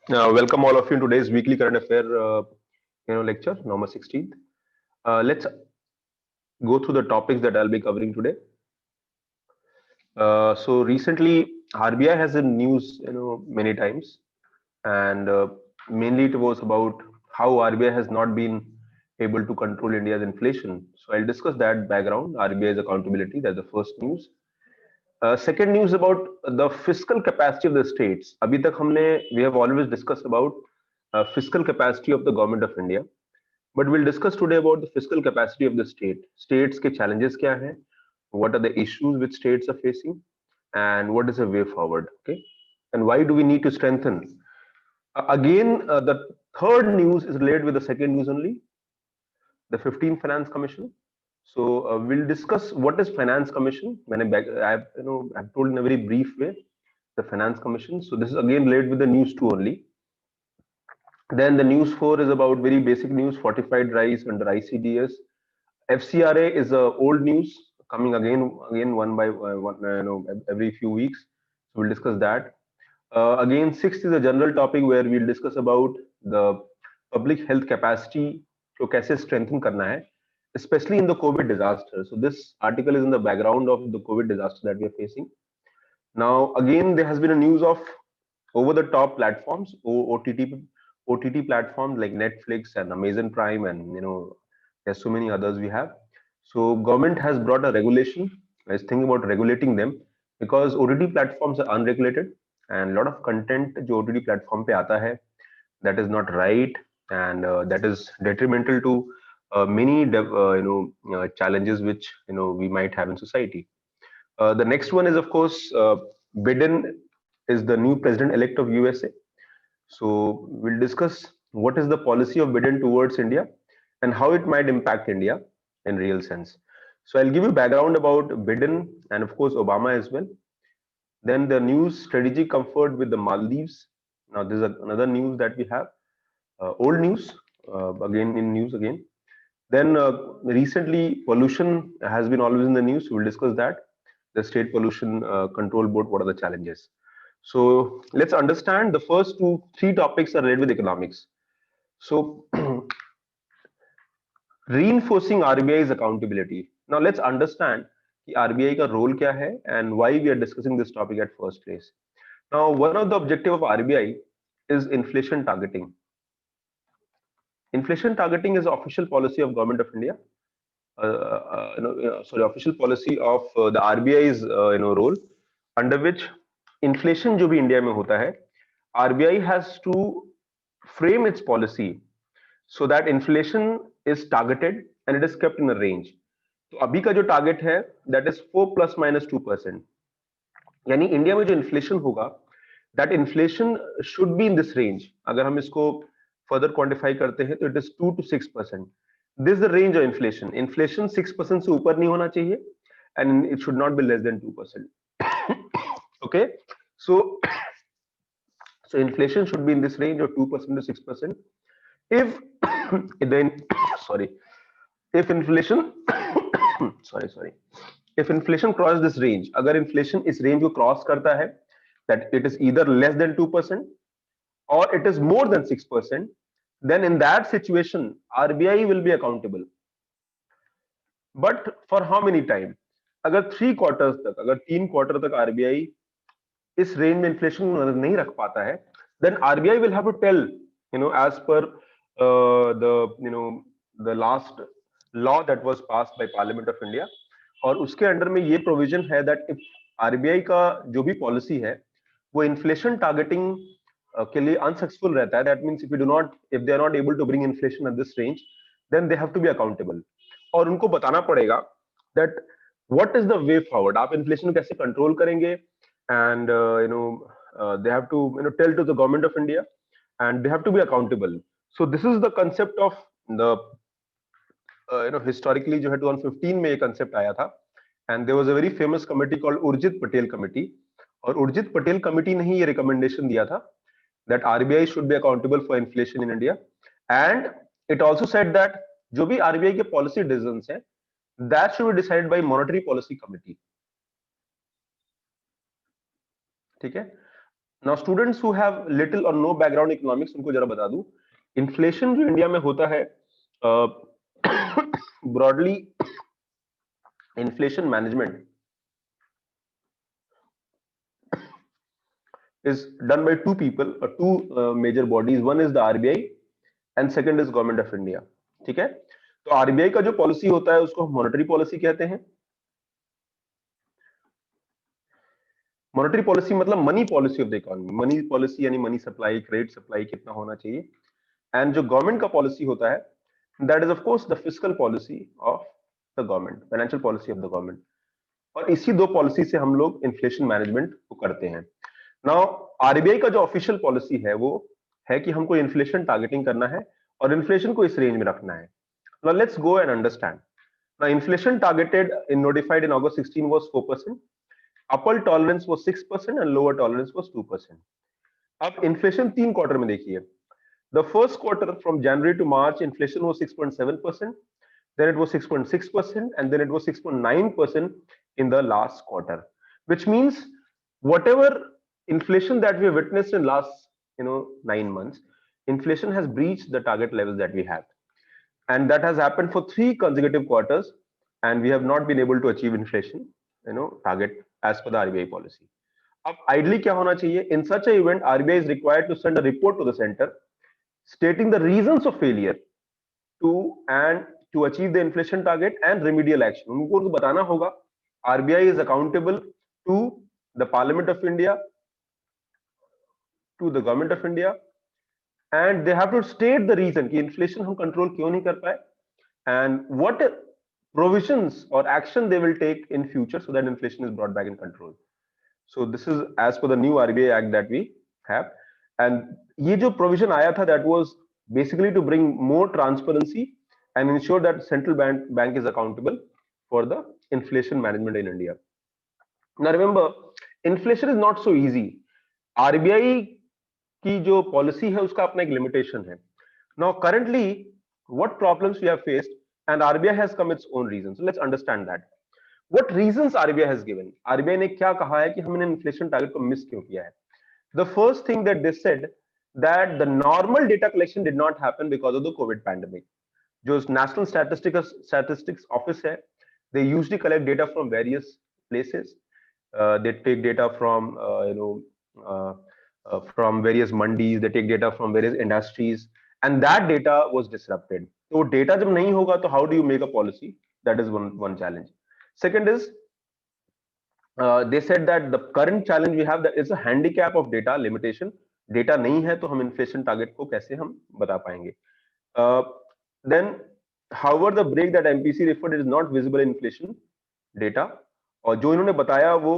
Welcome all of you in today's weekly current affair lecture number 16th. Let's go through the topics that I'll be covering today. So recently RBI has in news many times, and mainly it was about how RBI has not been able to control India's inflation. So I'll discuss that background, RBI's accountability. That's the first news. Second news about the fiscal capacity of the states. अभी तक हमने we have always discussed about fiscal capacity of the government of India. But we'll discuss today about the fiscal capacity of the state. States के challenges क्या हैं? What are the issues which states are facing? And what is the way forward? Okay. And why do we need to strengthen? Again, the third news is related with the second news only, the 15th Finance Commission. So we'll discuss what is Finance Commission. I've told in a very brief way the Finance Commission. So this is again related with the news two only. Then the news four is about very basic news, fortified rice under ICDS. FCRA is old news coming again one by one, every few weeks. So we'll discuss that. Again, sixth is a general topic where we'll discuss about the public health capacity को कैसे strengthen करना है, especially in the COVID disaster. So this article is in the background of the COVID disaster that we are facing. Now, again, there has been a news of over-the-top platforms, OTT platforms like Netflix and Amazon Prime, and there's so many others we have. So government has brought a regulation. Is thinking about regulating them because OTT platforms are unregulated and a lot of content जो OTT platform पे आता है that is not right, and that is detrimental to many challenges which we might have in society. The next one is, of course, Biden is the new president-elect of USA. So we'll discuss what is the policy of Biden towards India and how it might impact India in real sense. So I'll give you background about Biden and of course Obama as well. Then the news, strategic comfort with the Maldives. Now this is another news that we have. Old news, again in news again. Then recently pollution has been always in the news. We'll discuss that. The State Pollution Control Board, what are the challenges? So let's understand the first three topics are related with economics. So reinforcing RBI's accountability. Now let's understand the RBI का role क्या है and why we are discussing this topic at first place. Now one of the objective of RBI is inflation targeting. Inflation targeting is official policy of Government of India. Official policy of the RBI's role, under which inflation जो भी India में होता है, RBI has to frame its policy so that inflation is targeted and it is kept in a range. तो अभी का जो target है that is 4 ± 2%. यानी इंडिया में जो इन्फ्लेशन होगा that inflation should be in this range. अगर हम इसको further quantify करते हैं तो it is 2 to 6%. This is the range of inflation. Inflation 6% से ऊपर नहीं होना चाहिए and it should not be less than 2%. Okay, so inflation should be in this range of 2% to 6%. If then if inflation if inflation crosses this range, अगर inflation इस range को cross करता है, that it is either less than 2% or it is more than 6%, then in that situation RBI will be accountable. But for how many time? अगर 3 quarters तक, अगर 3 quarter तक RBI इस range में inflation नहीं रख पाता है, then RBI will have to tell, as per the last law that was passed by Parliament of India, और उसके अंडर में ये provision है that if RBI का जो भी policy है वो inflation targeting के लिए unsuccessful रहता है, that means if they are not able to bring inflation at this range, then they have to be accountable. और उनको बताना पड़ेगा that what is the way forward, आप inflation कैसे control करेंगे, and they have to tell to the Government of India and they have to be accountable. So this is the concept of the historically जो है 2015 में ये concept आया था, and there was a very famous committee called Urjit Patel Committee, और Urjit Patel Committee ने ही ये recommendation दिया था that RBI should be accountable for inflation in India, and it also said that जो भी RBI के policy decisions है that should be decided by Monetary Policy Committee. ठीक है, now students who have little और no background economics, उनको जरा बता दूं, इन्फ्लेशन जो इंडिया में होता है, broadly inflation management is done by two people or two major bodies. One is the RBI and second is government of India. ठीक है, तो आरबीआई का जो पॉलिसी होता है उसको मॉनेटरी पॉलिसी कहते हैं. मॉनेटरी पॉलिसी मतलब money policy of the economy. Money policy यानी मनी सप्लाई, क्रेडिट सप्लाई कितना होना चाहिए. एंड जो गवर्नमेंट का पॉलिसी होता है, that is of course the fiscal policy of the government, financial policy of the government. और इसी दो पॉलिसी से हम लोग इन्फ्लेशन मैनेजमेंट को करते हैं. नाउ आरबीआई का जो ऑफिशियल पॉलिसी है वो है कि हमको इन्फ्लेशन टारगेटिंग करना है और इन्फ्लेशन को इस रेंज में रखना है. Now let's go and understand. Now inflation targeted in notified in August 16 was 4%. Upper tolerance was 6% and lower tolerance was 2%. अब इन्फ्लेशन तीन क्वार्टर में देखिए. The first quarter from January to March, inflation was 6.7%, then it was 6.6%, and then it was 6.9% in the last quarter. Which means whatever inflation that we have witnessed in last 9 months, inflation has breached the target levels that we have, and that has happened for 3 consecutive quarters, and we have not been able to achieve inflation target as per the RBI policy. अब ideally क्या होना चाहिए? In such an event, RBI is required to send a report to the center stating the reasons of failure to achieve the inflation target and remedial action. उनको तो बताना होगा. RBI is accountable to the Parliament of India, to the Government of India, and they have to state the reason कि inflation हम control क्यों नहीं कर पाए, and what provisions or action they will take in future so that inflation is brought back in control. So this is as per the new RBI Act that we have, and ये जो provision आया था, that was basically to bring more transparency and ensure that central bank is accountable for the inflation management in India. Now remember, inflation is not so easy. RBI की जो policy है उसका अपना एक limitation है. Now currently what problems we have faced, and RBI has come its own reasons. So let's understand that. What reasons RBI has given? RBI ने क्या कहा है कि हमने inflation target को miss क्यों किया है? The first thing that they said that the normal data collection did not happen because of the COVID pandemic. जो National Statistics Office है, they usually collect data from various places. They take data from from various mandis, they take data from various industries, and that data was disrupted. So data जब नहीं होगा तो how do you make a policy? That is one challenge. Second is they said that the current challenge we have that is a handicap of data limitation. Data नहीं है तो हम inflation target को कैसे हम बता पाएंगे? Then however the break that MPC referred is not visible in inflation data, और जो इन्होंने बताया वो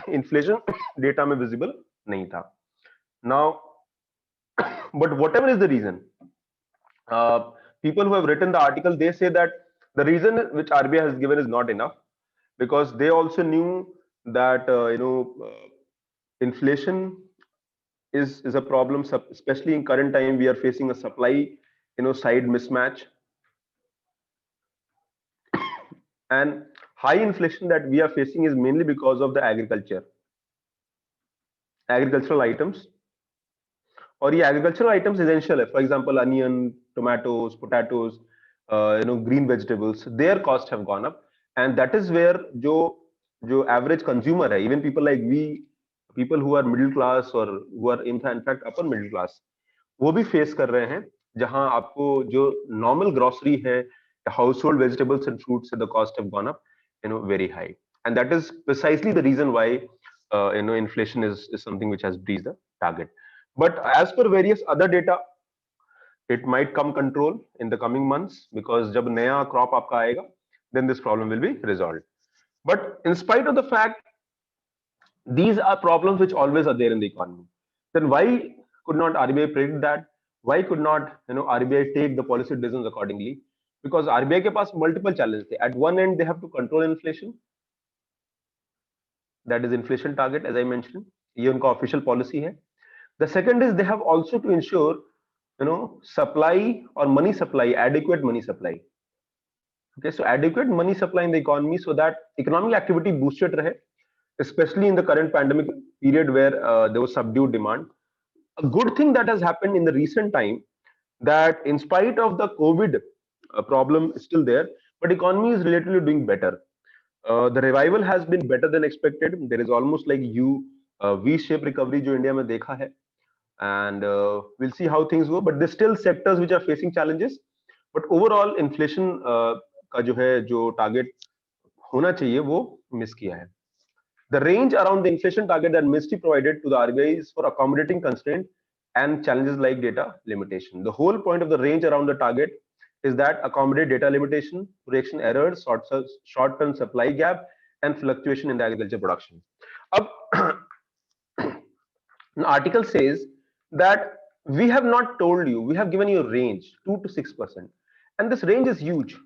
inflation data में visible नहीं था. Now, but whatever is the reason, people who have written the article, they say that the reason which RBI has given is not enough, because they also knew that inflation is a problem, especially in current time. We are facing a supply side mismatch, and high inflation that we are facing is mainly because of the agricultural items. और ये agricultural items essential है. For example, onion, tomatoes, potatoes, green vegetables, their costs have gone up, and that is where जो average consumer है, even people like we, people who are middle class or who are in fact upper middle class, वो भी face कर रहे हैं, जहां आपको जो normal grocery है, household vegetables and fruits, the cost have gone up very high, and that is precisely the reason why inflation is something which has breached the target. But as per various other data, it might come control in the coming months, because जब नया crop आपका आएगा, then this problem will be resolved. But in spite of the fact these are problems which always are there in the economy, then why could not RBI predict that? Why could not RBI take the policy decisions accordingly? Because RBI के पास multiple challenges थे. At one end they have to control inflation, that is inflation target, as I mentioned, ये उनका official policy है. The second is they have also to ensure supply or money supply, adequate money supply. Okay, so adequate money supply in the economy so that economic activity boosted rahe, especially in the current pandemic period where there was subdued demand. A good thing that has happened in the recent time, that in spite of the COVID problem is still there, but economy is relatively doing better. The revival has been better than expected. There is almost like V-shaped recovery जो India में देखा है, and we'll see how things go. But there's still sectors which are facing challenges. But overall, inflation का जो target होना चाहिए वो miss किया है. The range around the inflation target that Ministry provided to the RBI is for accommodating constraint and challenges like data limitation. The whole point of the range around the target is that accommodate data limitation, correction errors, short-term supply gap, and fluctuation in the agriculture production. Ab, the article says that we have not told you, we have given you a range 2 to 6%, and this range is huge.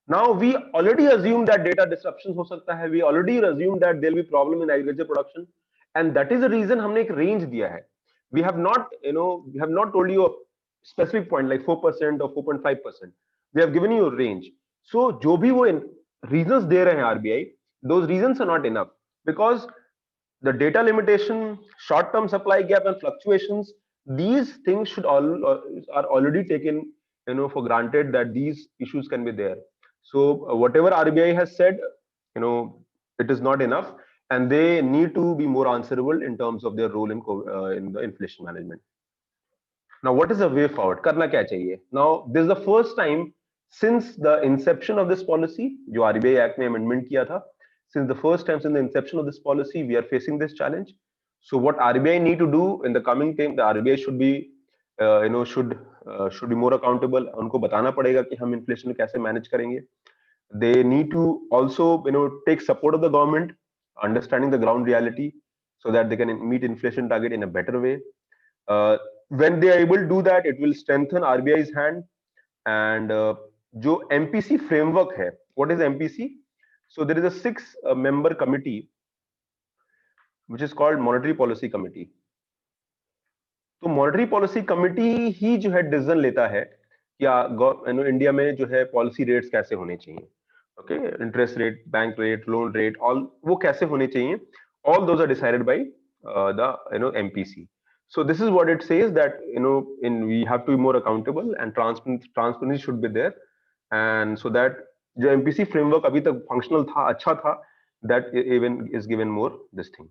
Now we already assume that data disruptions हो सकता है. We already assume that there will be problem in agriculture production, and that is the reason हमने एक range दिया है. We have not, we have not told you a specific point like 4% or 4.5%. We have given you a range. So जो भी वो reasons दे रहे हैं RBI, those reasons are not enough, because the data limitation, short-term supply gap, and fluctuations, these things are already taken, for granted that these issues can be there. So whatever RBI has said, it is not enough, and they need to be more answerable in terms of their role in the inflation management. Now, what is the way forward? करना क्या चाहिए? Now, this is the first time since the inception of this policy, जो RBI Act में amendment किया था, since the first time since the inception of this policy, we are facing this challenge. So what RBI need to do in the coming time, the RBI should be, should be more accountable. उनको बताना पड़ेगा कि हम inflation कैसे manage करेंगे. They need to also, take support of the government, understanding the ground reality, so that they can meet inflation target in a better way. When they are able to do that, it will strengthen RBI's hand. And जो MPC framework है, what is MPC? So there is a 6-member committee which is called Monetary Policy Committee. तो monetary policy committee ही जो है decision लेता है कि India में जो है पॉलिसी रेट्स कैसे होने चाहिए. Okay, interest rate, bank rate, loan rate, all वो कैसे होने चाहिए. All those are decided by the MPC. So this is what it says, that we have to be more accountable, and transparency should be there, and so that जो MPC framework अभी तक functional था, अच्छा था, that even is given more this thing.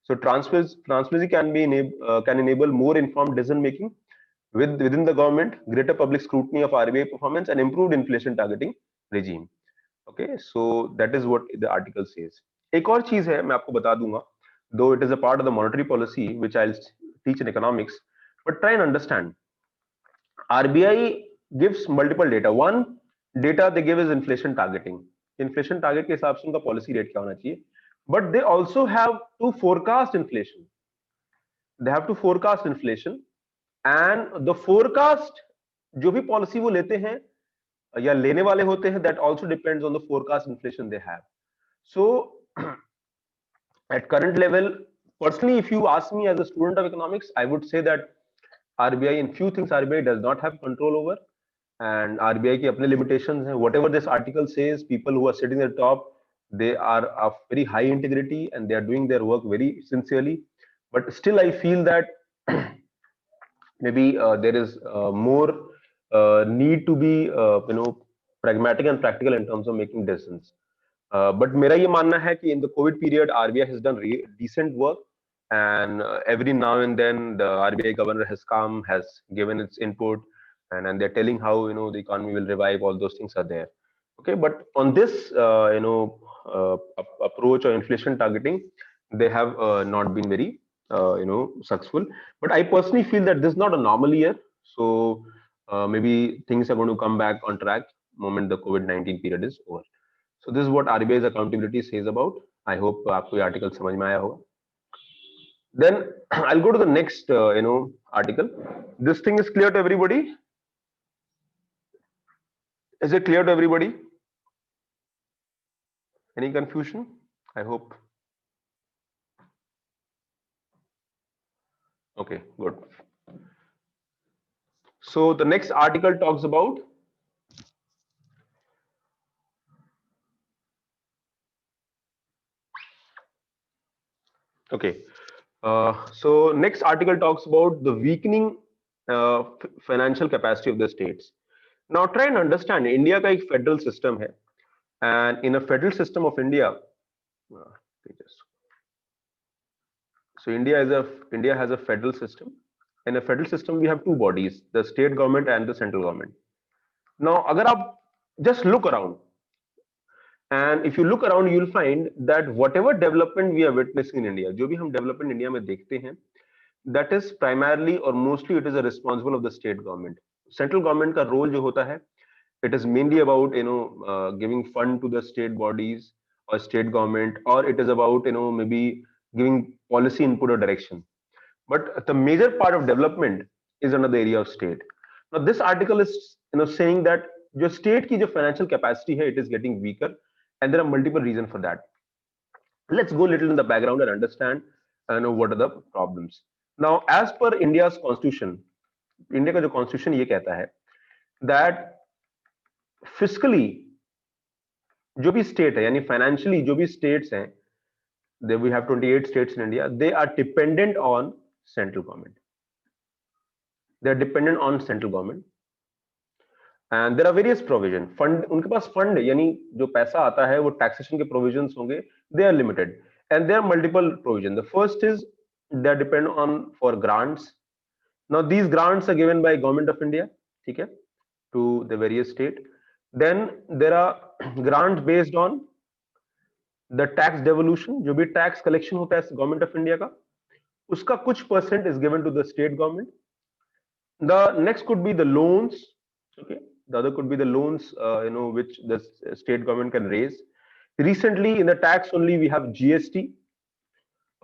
So transparency can enable more informed decision making within the government, greater public scrutiny of RBI performance, and improved inflation targeting regime. Okay, so that is what the article says. एक और चीज है, मैं आपको बता दूंगा, though it is a part of the monetary policy which I'll teach in economics, but try and understand. RBI gives multiple data. One data they give is inflation targeting. Inflation target के हिसाब से उनका policy rate क्या होना चाहिए. But they also have to forecast inflation. They have to forecast inflation, and the forecast जो भी policy वो लेते हैं या लेने वाले होते हैं, that also depends on the forecast inflation they have. So at current level, personally, if you ask me as a student of economics, I would say that RBI, in few things RBI does not have control over, and RBI की अपने limitations हैं. Whatever this article says, people who are sitting at the top, they are of very high integrity and they are doing their work very sincerely. But still, I feel that maybe there is more need to be pragmatic and practical in terms of making decisions. But मेरा ये मानना है कि in the COVID period, RBI has done decent work, and every now and then the RBI governor has come, has given its input, and they're telling how the economy will revive. All those things are there. Okay, but on this approach or inflation targeting, they have not been very successful. But I personally feel that this is not a normal year, so maybe things are going to come back on track moment the COVID-19 period is over. So this is what RBI's accountability says about. I hope आपको ये article समझ में आया होगा. Then I'll go to the next article. This thing is clear to everybody? Is it clear to everybody? Any confusion? I hope. Okay, good. So the next article talks about Okay. So next article talks about the weakening financial capacity of the states. Now try and understand India का एक federal system है, and in a federal system of India, uh, so India has a federal system. In a federal system, we have two bodies: the state government and the central government. Now, अगर आप just look around, and if you look around, you'll find that whatever development we are witnessing in India, जो भी हम development India में देखते हैं, that is primarily or mostly it is a responsible of the state government. Central government का role जो होता है, it is mainly about giving fund to the state bodies or state government, or it is about maybe giving policy input or direction. But the major part of development is under the area of state. Now this article is saying that your state की जो financial capacity है, it is getting weaker, and there are multiple reasons for that. Let's go a little in the background and understand what are the problems. Now as per India's constitution, India का जो constitution ये कहता है that fiscally जो भी state है, यानी financially जो भी states हैं, we have 28 states in India, they are dependent on central government. They are dependent on central government, and there are various provision. Fund, उनके पास fund यानी जो पैसा आता है वो taxation के provisions होंगे, they are limited, and there are multiple provision. The first is they are dependent on for grants. Now these grants are given by government of India, ठीक है, to the various state. Then there are grants based on the tax devolution, जो भी tax collection होता है government of India का, उसका कुछ percent is given to the state government. The next could be the loans. Okay, the other could be the loans which the state government can raise. Recently in the tax only we have GST.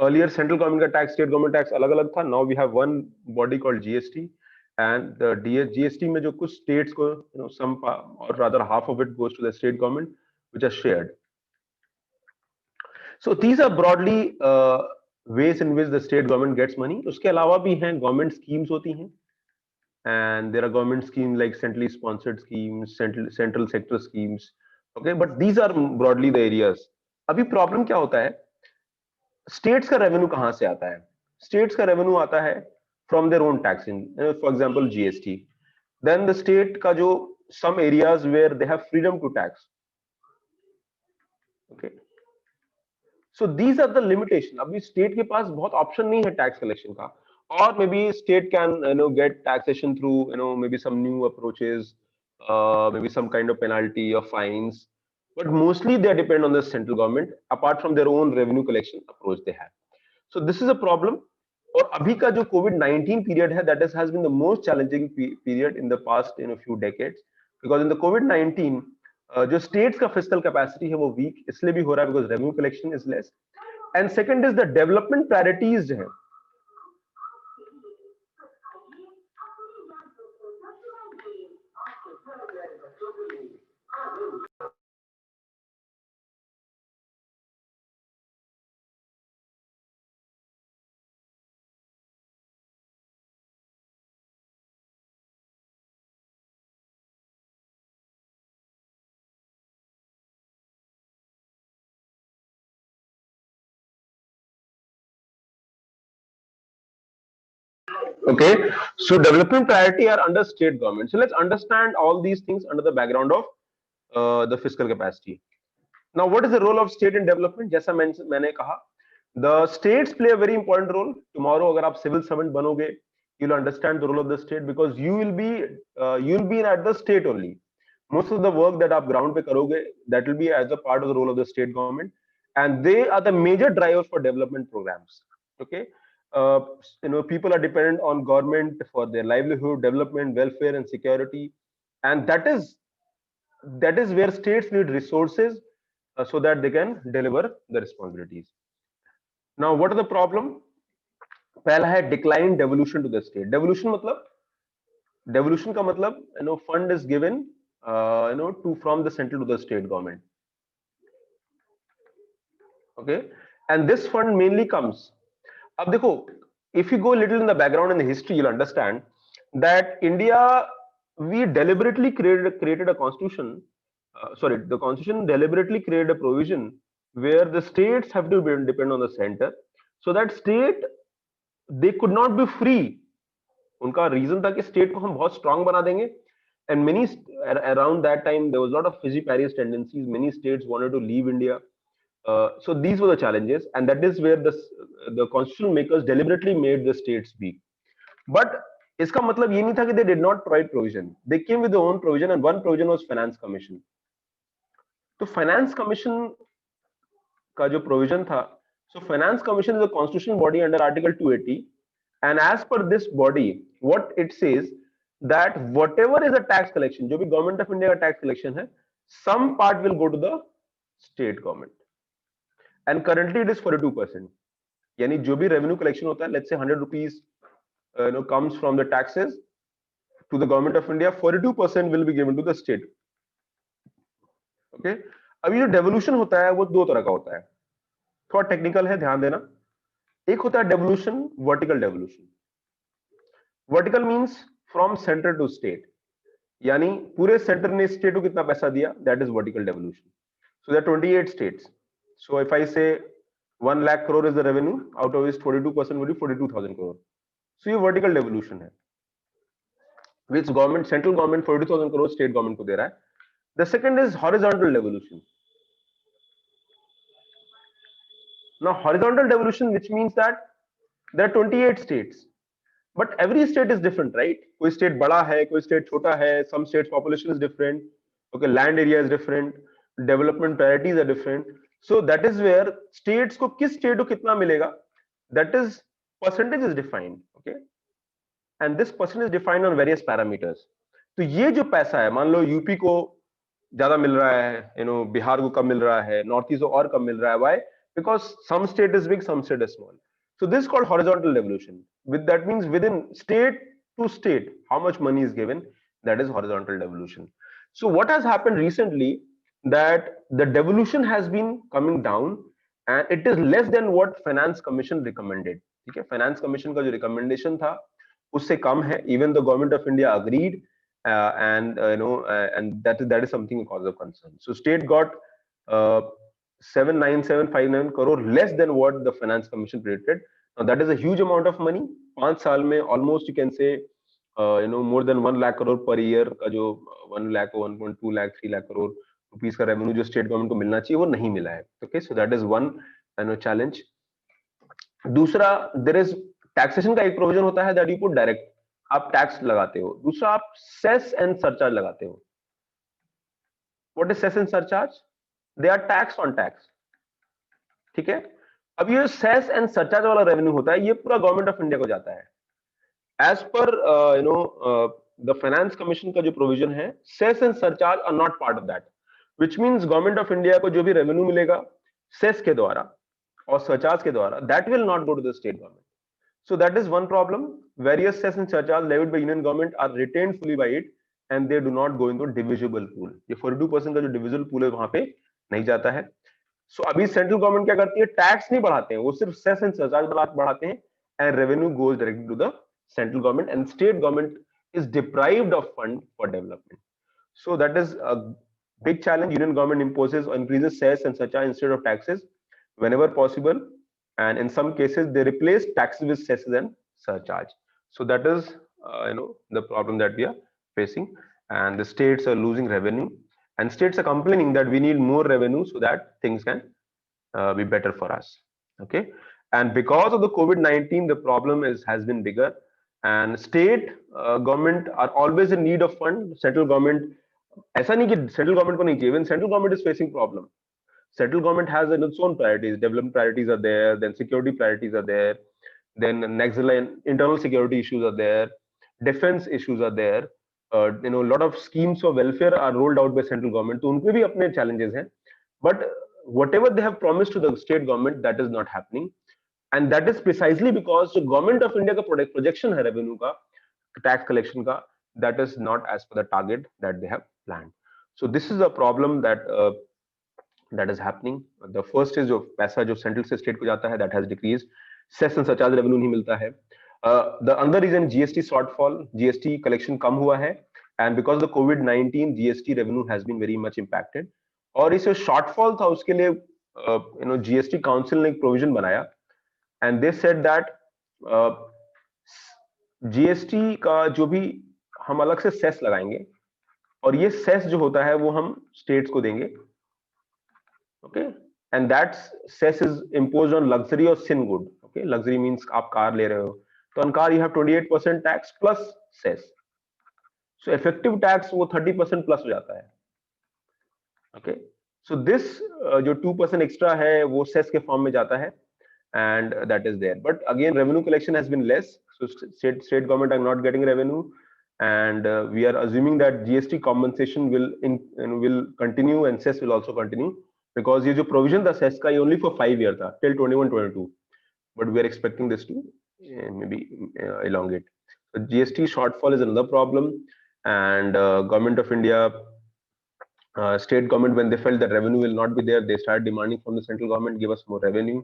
Earlier central government ka tax, state government tax alag alag tha. Now we have one body called GST, and the GST mein jo kuch states ko some or rather half of it goes to the state government, which are shared. So these are broadly ways in which the state government gets money. उसके अलावा भी हैं government schemes होती हैं, and there are government schemes like centrally sponsored schemes, central sector schemes. Okay, but these are broadly the areas. अभी problem क्या होता है? States का revenue कहाँ से आता है? States का revenue आता है from their own taxing. For example, GST. Then the state का जो some areas where they have freedom to tax. Okay. So these are the limitation. अभी state के पास बहुत option नहीं है tax collection का, or maybe state can get taxation through maybe some new approaches, maybe some kind of penalty or fines, but mostly they depend on the central government apart from their own revenue collection approach they have. So this is a problem. और अभी का जो COVID-19 period है, that has been the most challenging period in the past few decades, because in the COVID-19 जो states का fiscal capacity है वो weak इसलिए भी हो रहा है because revenue collection is less, and second is the development priorities जो है, okay, so development priority are under state government. So let's understand all these things under the background of the fiscal capacity. Now what is the role of state in development? जैसा मैंने कहा, the states play a very important role. Tomorrow अगर आप civil servant बनोगे, you'll understand the role of the state, because you will be at the state only. Most of the work that आप ground पे करोगे, that will be as a part of the role of the state government, and they are the major drivers for development programs. Okay, people are dependent on government for their livelihood, development, welfare, and security, and that is where states need resources so that they can deliver the responsibilities. Now what are the problem? पहला है decline devolution to the state. Devolution का मतलब fund is given to from the central to the state government. Okay, and this fund mainly comes. अब देखो, if you go a little in the background in the history, you'll understand that India, we deliberately created a constitution. The constitution deliberately created a provision where the states have to depend on the center, so that state they could not be free. उनका reason था कि state को हम बहुत strong बना देंगे, and many around that time there was a lot of Fiji-Paris tendencies. Many states wanted to leave India. So these were the challenges, and that is where the constitutional makers deliberately made the states weak. But इसका मतलब ये नहीं था कि they did not provide provision. They came with their own provision, and one provision was finance commission. तो finance commission का जो provision था, so finance commission is a constitutional body under article 280, and as per this body what it says that whatever is a tax collection, जो भी government of India का tax collection है, some part will go to the state government, and currently it is 42%. यानी जो भी revenue collection होता है, let's say 100 rupees comes from the taxes to the government of India, 42% will be given to the state. Okay, अब ये जो devolution होता है वो दो तरह का होता है, थोड़ा टेक्निकल है, ध्यान देना. एक होता है devolution, vertical devolution. Vertical means from centre to state, यानी पूरे सेंटर ने स्टेट को कितना पैसा दिया, that is vertical devolution. So there 28 states. So if I say 1 lakh crore is the revenue, out of which 42% would be 42,000 crore. So ये vertical devolution है, which government, central government 42,000 crore state government को दे रहा है. The second is horizontal devolution. Now horizontal devolution, which means that there are 28 states, but every state is different, right? कोई state बड़ा है, कोई state छोटा है, some states population is different, okay, land area is different, development priorities are different. So that is where states को किस state को कितना मिलेगा, that is percentage is defined, okay, and this percentage is defined on various parameters. तो ये जो पैसा है, मान लो यूपी को ज्यादा मिल रहा है, बिहार को कम मिल रहा है, नॉर्थ ईस्ट को और कम मिल रहा है. Why? Because some state is big, some state is small. So this is called horizontal devolution. That means within state to state, how much money is given, that is horizontal devolution. So what has happened recently, that the devolution has been coming down, and it is less than what Finance Commission recommended. ठीक है, Finance Commission का जो recommendation था उससे कम है. Even the government of India agreed, and that is something a cause of concern. So state got 79759 crore less than what the Finance Commission predicted. Now that is a huge amount of money. 5 साल में almost you can say more than 1 lakh crore per year का जो 1 lakh, 1.2 lakh, 3 lakh crore rupees का revenue जो state government को मिलना चाहिए वो नहीं मिला है. Okay, so that is one challenge. दूसरा, there is taxation का एक provision होता है that you put direct, आप टैक्स लगाते हो. दूसरा, आप सेस एंड सरचार्ज लगाते हो. What is cess and surcharge? They are tax on tax. ठीक है, अब ये सेस एंड सरचार्ज वाला रेवेन्यू होता है, ये पूरा गवर्नमेंट ऑफ इंडिया को जाता है. As per the finance commission का जो प्रोविजन है, cess and surcharge are not part of that, which means government of India को जो भी रेवेन्यू मिलेगा सेस के द्वारा और सरचार्ज के द्वारा, that will not go to the state government. So that is one problem. Various cess and surcharge levied by union government are retained fully by it, and they do not go into divisible pool. ये 42% का जो divisible pool है वहां पे नहीं जाता है. So अभी सेंट्रल गवर्नमेंट क्या करती है, टैक्स नहीं बढ़ाते हैं, वो सिर्फ सेस एंड सरचार्ज बढ़ाते हैं, and revenue goes directly to the central government, and state government is deprived of fund for development. So that is a big challenge. Union government imposes or increases cess and surcharge instead of taxes whenever possible. And in some cases they replace taxes with cesses and surcharge. So that is the problem that we are facing, and the states are losing revenue, and states are complaining that we need more revenue so that things can be better for us. Okay, and because of the COVID-19 the problem has been bigger, and state government are always in need of fund. Central government, ऐसा नहीं कि central government को नहीं चाहिए, when central government is facing problem, central government has its own priorities. Development priorities are there, then security priorities are there, then next line internal security issues are there, defense issues are there. A lot of schemes for welfare are rolled out by central government, तो उनके भी अपने challenges हैं. But whatever they have promised to the state government, that is not happening, and that is precisely because the government of India का projection है revenue का, tax collection का, that is not as per the target that they have planned. So this is a problem that is happening. The first is जो पैसा जो central से state को जाता है, that has decreased. Cess and surcharge revenue नहीं मिलता है. The other reason GST shortfall, GST collection कम हुआ है, and because of the COVID-19 GST revenue has been very much impacted. और इस shortfall था, उसके लिए GST काउंसिल ने एक प्रोविजन बनाया and they said that GST का जो भी हम अलग से सेस लगाएंगे और ये सेस जो होता है वो हम स्टेट्स को देंगे, okay, and that cess is imposed on luxury और sin good, okay, luxury means आप कार ले रहे हो तो on car you have 28% tax plus cess, so effective tax वो 30% प्लस हो जाता है, ओके। सो दिस जो 2% एक्स्ट्रा है वो सेस के फॉर्म में जाता है and that is there, but again revenue collection has been less, so state government are not getting revenue, and we are assuming that GST compensation will continue and cess will also continue, because ये जो provision था cess का ये only for 5 year था till 21-22, but we are expecting this to maybe elongate. So GST shortfall is another problem, and government of India, state government, when they felt that revenue will not be there, they started demanding from the central government, give us more revenue.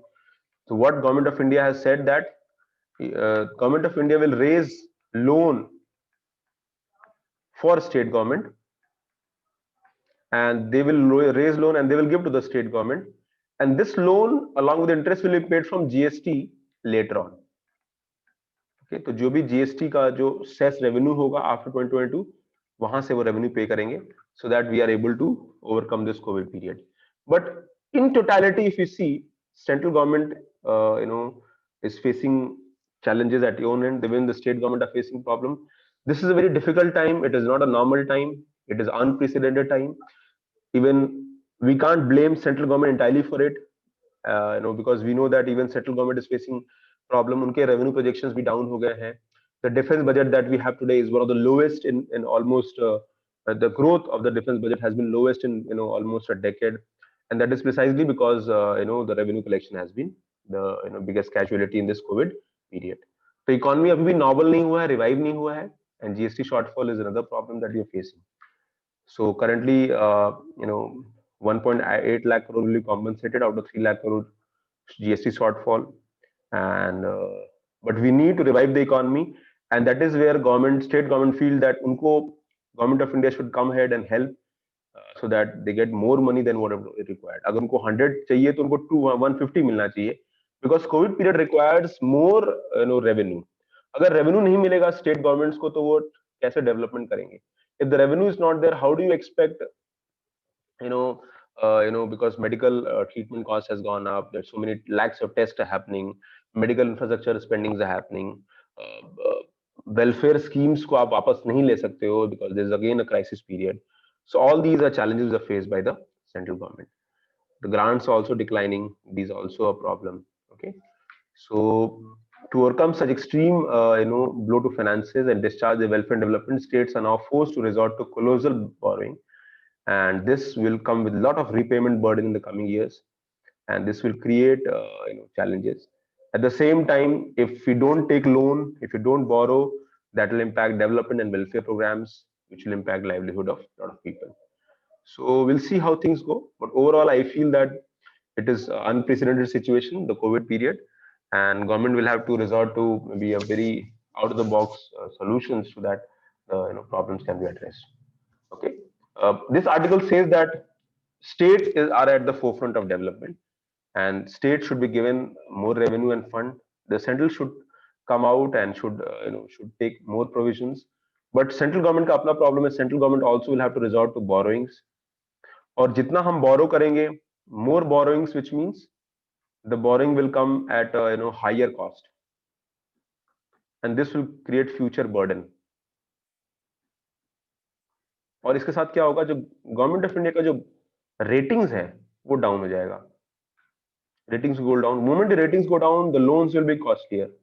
So what government of India has said that government of India will raise loan for state government, and they will raise loan and they will give to the state government, and this loan along with interest will be paid from GST later on. Okay, तो जो भी GST का जो cess revenue होगा after 2022 वहां से वो revenue पे करेंगे, so that we are able to overcome this COVID period. But in totality, if you see, central government is facing challenges at your own end, even the state government are facing problem. This is a very difficult time. It is not a normal time. It is unprecedented time. Even we can't blame central government entirely for it, because we know that even central government is facing problem. Unke revenue projections bhi down ho gaye hain. The defense budget that we have today is one of the lowest in almost the growth of the defense budget has been lowest in almost a decade, and that is precisely because the revenue collection has been the biggest casualty in this COVID period. तो economy अभी भी normal नहीं हुआ है, revive नहीं हुआ है, and GST shortfall is another problem that we are facing. So currently 1.8 lakh crore will be compensated out of 3 lakh crore GST shortfall, and but we need to revive the economy, and that is where state government feel that unko government of India should come ahead and help, so that they get more money than what is required. अगर उनको 100 चाहिए तो उनको 150 मिलना चाहिए, because COVID period requires more revenue. अगर revenue नहीं मिलेगा state governments को तो वो कैसे development करेंगे? If the revenue is not there, how do you expect because medical treatment cost has gone up, there's so many lakhs of tests are happening, medical infrastructure spendings are happening, welfare schemes को आप वापस नहीं ले सकते हो because there's again a crisis period. So all these are challenges are faced by the central government. The grants are also declining. These are also a problem. Okay, so to overcome such extreme blow to finances and discharge the welfare and development, states are now forced to resort to colossal borrowing, and this will come with a lot of repayment burden in the coming years, and this will create challenges. At the same time, if we don't take loan, if you don't borrow, that will impact development and welfare programs, which will impact livelihood of a lot of people. So we'll see how things go, but overall I feel that it is an unprecedented situation, the COVID period, and government will have to resort to maybe a very out of the box solutions so that problems can be addressed. Okay, this article says that states are at the forefront of development, and states should be given more revenue and fund. The central should come out and should take more provisions, but central government का अपना problem है. Central government also will have to resort to borrowings, और जितना हम borrow करेंगे, more borrowings, which means the borrowing will come at a higher cost, and this will create future burden. और इसके साथ क्या होगा, जो गवर्नमेंट ऑफ इंडिया का जो रेटिंग्स है वो डाउन हो जाएगा. Ratings go down. Moment ratings go down, the loans will be costlier.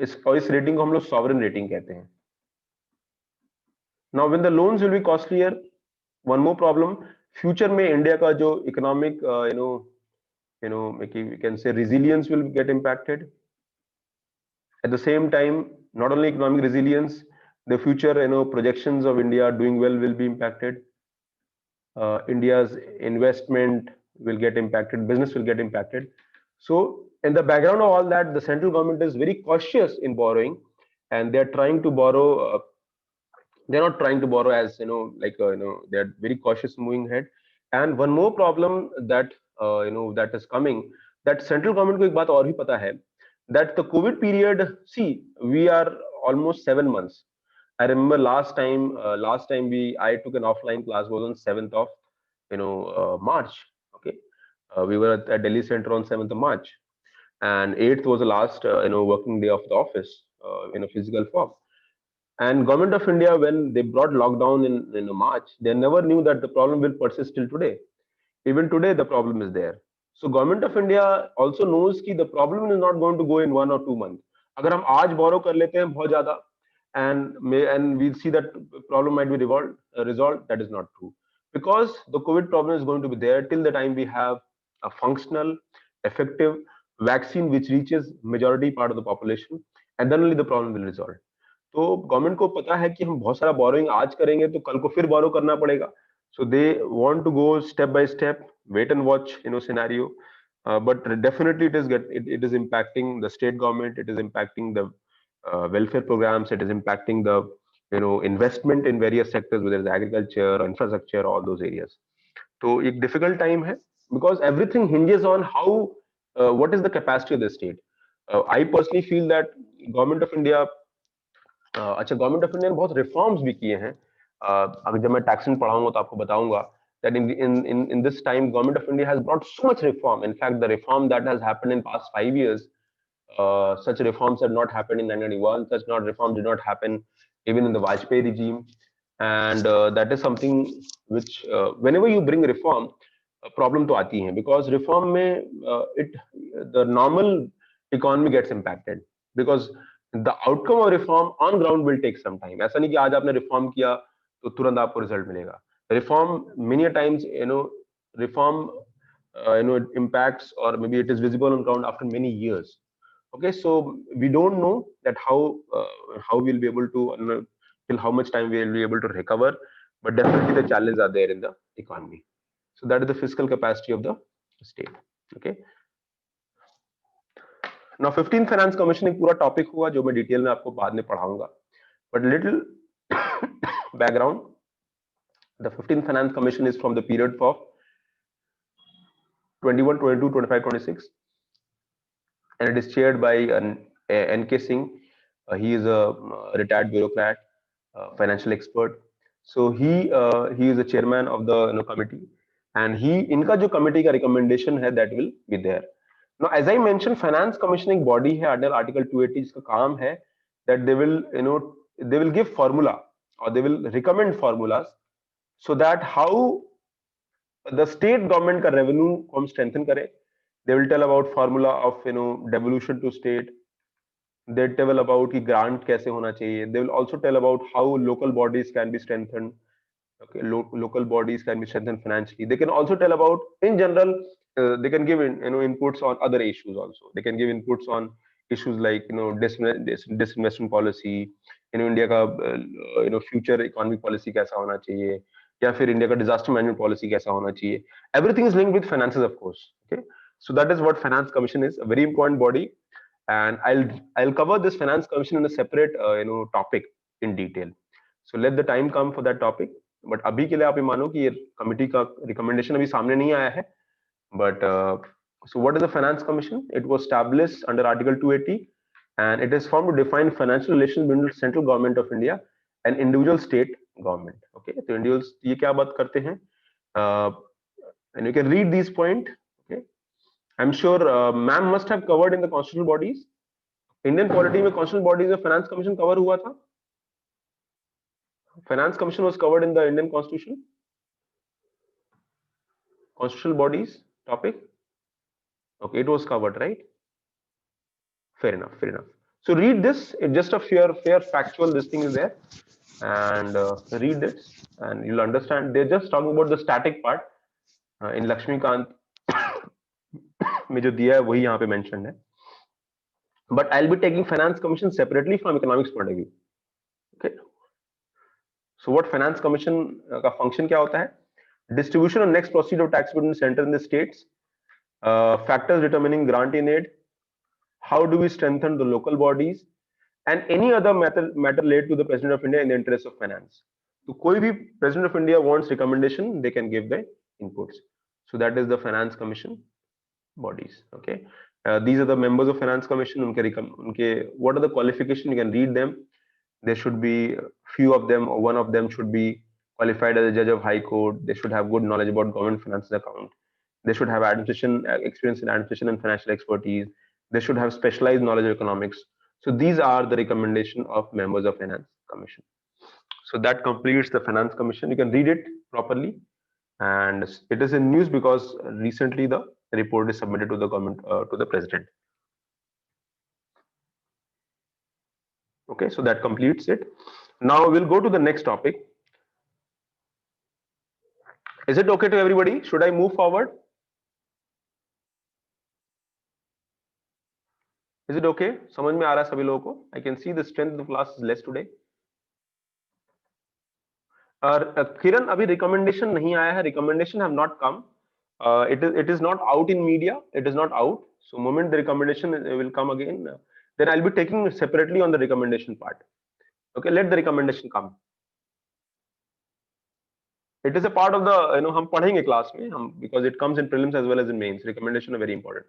इस रेटिंग को हम लोग सॉवरेन रेटिंग कहते हैं. Now when the loans will be costlier, one more problem, future में इंडिया का जो economic we can say resilience will get impacted. At the same time, not only economic resilience, the future projections of India doing well will be impacted. India's investment will get impacted, business will get impacted. So in the background of all that, the central government is very cautious in borrowing, and they're trying to borrow. They're not trying to borrow as they're very cautious moving ahead. And one more problem that that is coming, that central government को एक बात और भी पता है, that the COVID period, see, we are almost 7 months. I remember last time I took an offline class was on 7th of March. Okay, we were at Delhi Center on 7th of March, and 8th was the last working day of the office in a physical form. And government of India, when they brought lockdown in March, they never knew that the problem will persist till today. Even today, the problem is there. So government of India also knows that the problem is not going to go in 1 or 2 months. अगर हम आज borrow कर लेते हैं बहुत ज़्यादा, and we see that problem might be resolved, that is not true, because the COVID problem is going to be there till the time we have a functional, effective vaccine which reaches majority part of the population, and then only the problem will resolve. तो government को पता है कि हम बहुत सारा borrowing आज करेंगे तो कल को फिर बोरो करना पड़ेगा, so they want to go step by step, wait and watch scenario. But definitely it is impacting the state government, it is impacting the welfare programs, it is impacting the investment in various sectors, whether it's agriculture or infrastructure, all those areas. So एक difficult time है, because everything hinges on how what is the capacity of the state. I personally feel that government of India, अच्छा, government of India ने बहुत reforms भी किए हैं. अगर जब मैं टैक्सन पढ़ाऊंगा तो आपको बताऊंगा that in this time government of India has brought so much reform. In fact, the reform that has happened in past 5 years, such reforms had not happened in 1991. Such not reforms did not happen even in the Vajpayee regime, and that is something which whenever you bring reform, problem तो आती है, because reform में the normal economy gets impacted, because the outcome of reform on ground will take some time. ऐसा नहीं कि आज आपने reform किया तो तुरंत आपको result मिलेगा. Reform many a times reform it impacts, or maybe it is visible on ground after many years. Okay, so we don't know that how we'll be able to till how much time we'll be able to recover, but definitely the challenges are there in the economy. So that is the fiscal capacity of the state. Okay, now 15th finance commission एक पूरा topic हुआ जो मैं detail में आपको बाद में पढ़ाऊंगा, but little background. The 15th Finance Commission is from the period of 21, 22, 25, 26, and it is chaired by N.K. Singh. He is a retired bureaucrat, financial expert. So he is the chairman of the committee, and इनका जो committee का recommendation है that will be there. Now, as I mentioned, Finance Commission एक body है under Article 280 जिसका काम है that they will give formula, or they will recommend formulas, so that how the state government का revenue को हम strengthen करें. They will tell about formula of devolution to state. They tell about कि grant कैसे होना चाहिए. They will also tell about how local bodies can be strengthened. Okay, local bodies can be strengthened financially. They can also tell about, in general, they can give inputs on other issues also. They can give inputs on issues like disinvestment policy, India का future economic policy कैसा होना चाहिए, या फिर India का disaster management policy कैसा होना चाहिए. Everything is linked with finances, of course. Okay, so that is what Finance Commission is, a very important body, and I'll cover this Finance Commission in a separate topic in detail. So let the time come for that topic. But अभी के लिए आप ये मानो कि ये committee का recommendation अभी सामने नहीं आया है. But so what is the Finance Commission? It was established under Article 280, and it is formed to define financial relations between the central government of India and individual state government. Okay, तो individuals ये क्या बात करते हैं, and you can read these point. Okay, I'm sure ma'am must have covered in the constitutional bodies. Indian polity में constitutional bodies में Finance Commission cover हुआ था. Finance Commission was covered in the Indian Constitution. Constitutional bodies topic. Okay, it was covered, right? Fair enough. Fair enough. So read this. It's just a fair factual. This thing is there, and read this, and you'll understand. They're just talking about the static part. In Lakshmikant में जो दिया है वही यहाँ पे mentioned है. But I'll be taking Finance Commission separately from economics point of view. Okay. So what Finance Commission का function क्या होता है? Distribution of next proceed of tax between the center and the states, factors determining grant in aid, how do we strengthen the local bodies, and any other matter related to the President of India in the interest of finance. So कोई भी President of India wants recommendation, they can give the inputs. So that is the Finance Commission bodies. Okay, these are the members of Finance Commission. What are the qualification? You can read them. There should be few of them, or one of them should be qualified as a judge of High Court. They should have good knowledge about government finances account. They should have administration experience in administration and financial expertise. They should have specialized knowledge of economics. So these are the recommendation of members of Finance Commission. So that completes the Finance Commission. You can read it properly, and it is in news because recently the report is submitted to the government, to the president. Okay, so that completes it. Now we'll go to the next topic. Is it okay to everybody? Should I move forward? Is it okay? समझ में आ रहा है सभी लोगों को? I can see the strength of the class is less today. किरण, अभी recommendation नहीं आया है. Recommendation have not come. It is not out in media. It is not out. So moment the recommendation will come again, then I'll be taking separately on the recommendation part. Okay, let the recommendation come. It is a part of the, हम पढ़ेंगे class में, because it comes in prelims as well as in mains. Recommendation are very important.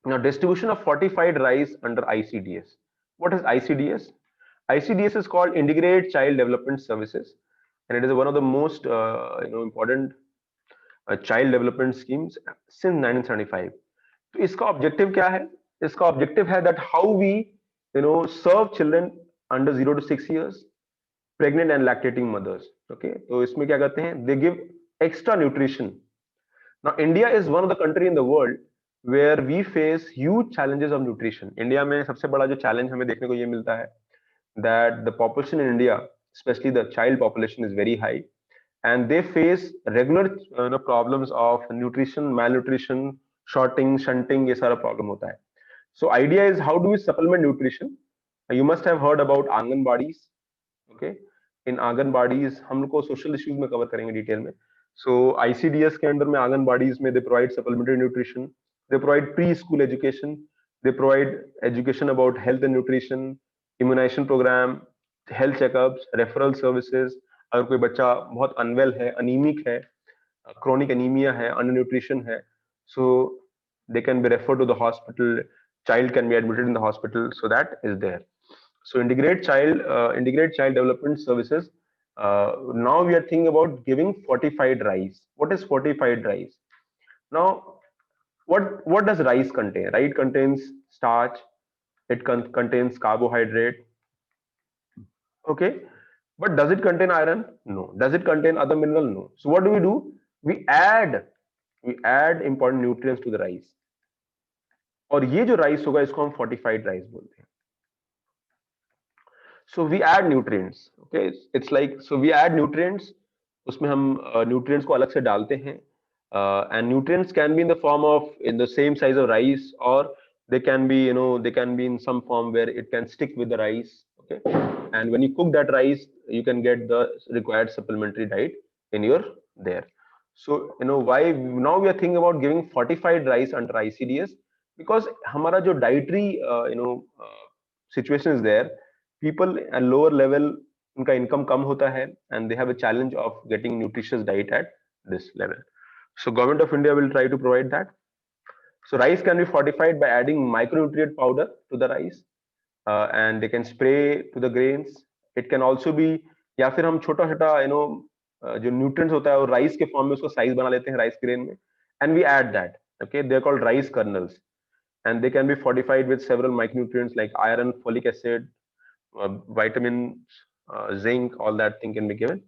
Now, distribution of fortified rice under ICDS. What is ICDS? ICDS is called Integrated Child Development Services, and it is one of the most important child development schemes since 1975. तो इसका objective क्या है? इसका objective है that how we serve children under 0 to 6 years, pregnant and lactating mothers. Okay, तो इसमें क्या करते हैं? They give extra nutrition. Now, India is one of the country in the world where we face huge challenges of nutrition. India में सबसे बड़ा जो challenge हमें देखने को ये मिलता है that the population in India, especially the child population, is very high, and they face regular problems of nutrition, malnutrition, shunting, ये सारा problem होता है. So idea is how do we supplement nutrition? You must have heard about Anganwadis. Okay, in Anganwadis हम लोग को social issues में cover करेंगे detail में. So ICDS के अंदर में आंगनबाड़ीज में they provide supplementary nutrition, they provide preschool education, they provide education about health and nutrition, immunization program, health checkups, referral services. अगर कोई बच्चा बहुत अनवेल है, anemic है, chronic anemia है, undernutrition है, so they can be referred to the hospital. Child can be admitted in the hospital, so that is there. So integrated child development services. Now we are thinking about giving fortified rice. What is fortified rice? Now, what does rice contain? Rice contains starch. It contains carbohydrate. Okay, but does it contain iron? No. Does it contain other mineral? No. So what do? We add important nutrients to the rice. और ये जो rice होगा इसको हम fortified rice बोलते हैं. So we add nutrients. Okay, it's like, so we add nutrients. उसमें हम nutrients को अलग से डालते हैं. And nutrients can be in the form of in the same size of rice, or they can be they can be in some form where it can stick with the rice. Okay, and when you cook that rice, you can get the required supplementary diet in your there. So why now we are thinking about giving fortified rice under ICDS, because हमारा जो dietary situation is there. People at lower level, उनका income कम होता है, and they have a challenge of getting nutritious diet at this level. So government of India will try to provide that. So rice can be fortified by adding micronutrient powder to the rice, and they can spray to the grains. It can also be, या फिर हम छोटा-छोटा जो nutrients होता है वो rice के form में उसको size बना लेते हैं rice grain में, and we add that. Okay, they are called rice kernels, and they can be fortified with several micronutrients like iron, folic acid, vitamins, zinc, all that thing can be given,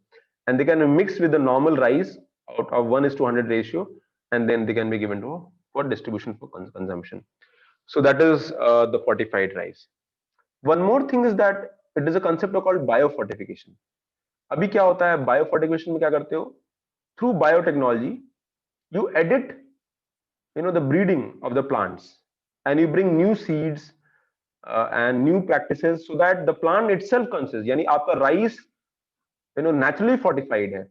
and they can be mixed with the normal rice out of 1:100 ratio, and then they can be given for distribution for consumption. So that is the fortified rice. One more thing is that it is a concept called biofortification. अभी क्या होता है biofortification में क्या करते हो? Through biotechnology, you edit the breeding of the plants, and you bring new seeds and new practices so that the plant itself consists, यानी आपका rice naturally fortified है,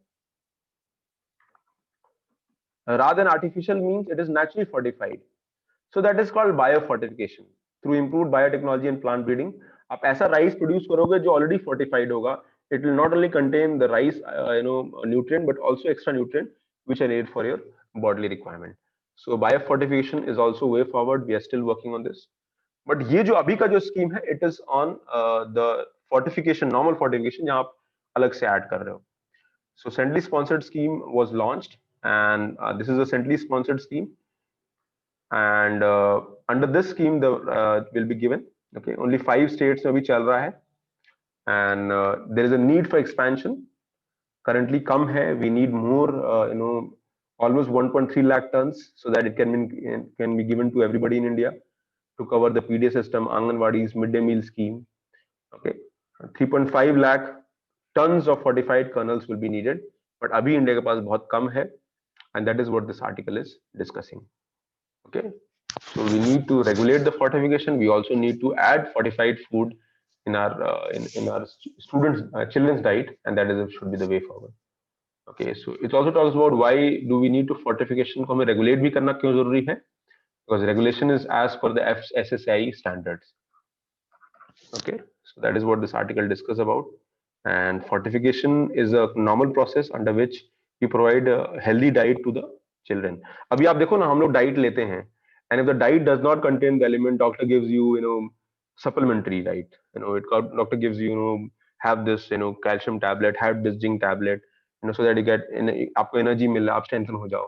rather than artificial means it is naturally fortified. So that is called biofortification. Through improved biotechnology and plant breeding, आप ऐसा rice produce करोगे जो already fortified होगा. It will not only contain the rice nutrient but also extra nutrient which are needed for your bodily requirement. So biofortification is also way forward. We are still working on this. But ये जो अभी का जो scheme है, it is on the fortification, normal fortification, जहाँ आप अलग से ऐड कर रहे हो. So centrally sponsored scheme was launched, and this is a centrally sponsored scheme. And under this scheme, the will be given. Okay, only 5 states में भी चल रहा है, and there is a need for expansion. Currently, कम है. We need more. Almost 1.3 lakh tons, so that it can be given to everybody in India to cover the PDA system, Anganwadis, midday meal scheme. Okay, 3.5 lakh tons of fortified kernels will be needed, but अभी India के पास बहुत कम है, and that is what this article is discussing. Okay, so we need to regulate the fortification. We also need to add fortified food in our in our students children's diet, and that is should be the way forward. Okay, so it also talks about why do we need to fortification को हमें regulate भी करना क्यों जरूरी है, because regulation is as per the FSSAI standards. Okay, so that is what this article discuss about. And fortification is a normal process under which we provide a healthy diet to the children. अभी आप देखो ना, हम लोग diet लेते हैं, and if the diet does not contain the element, doctor gives you supplementary diet. Doctor gives you have this calcium tablet, have this zinc tablet, so that you get आपको energy मिल रहा, आप strengthen हो जाओ.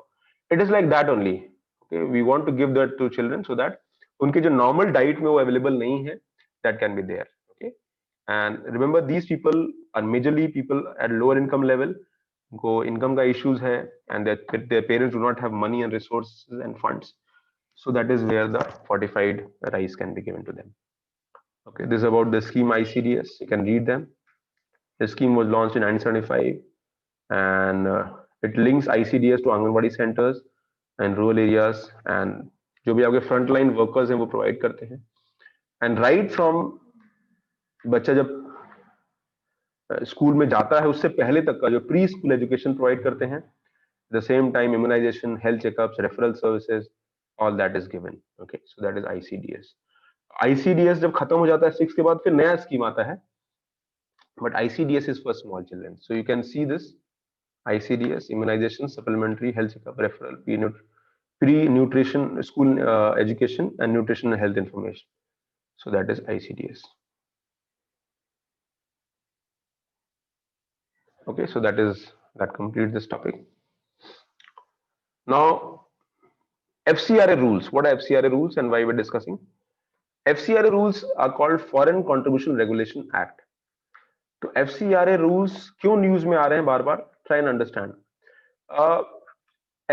It is like that only. Okay, we want to give that to children so that उनके जो normal diet में वो available नहीं है, that can be there. Okay, and remember these people are majorly people at lower income level. उनको income का issues है, and their parents do not have money and resources and funds. So that is where the fortified rice can be given to them. Okay, this is about the scheme ICDS. You can read them. The scheme was launched in 1975, and it links ICDS to Anganwadi centers and rural areas, and जो भी आपके frontline workers हैं वो provide करते हैं. And right from बच्चा जब school में जाता है उससे पहले तक का जो प्री स्कूल एजुकेशन प्रोवाइड करते हैं, the same time immunisation, health checkups, referral services, all that is given. Okay, so that is ICDS. ICDS जब खत्म हो जाता है 6 के बाद, फिर नया स्कीम आता है, but ICDS is for small children. So you can see this ICDS, immunisation, supplementary, health checkup, referral, pre nutrition, school education and nutrition health information. So that is ICDS. Okay, so that completes this topic. Now, FCRA rules. What are FCRA rules and why we're discussing? FCRA rules are called Foreign Contribution Regulation Act. तो FCRA rules क्यों news में आ रहे हैं बार बार? Try and understand.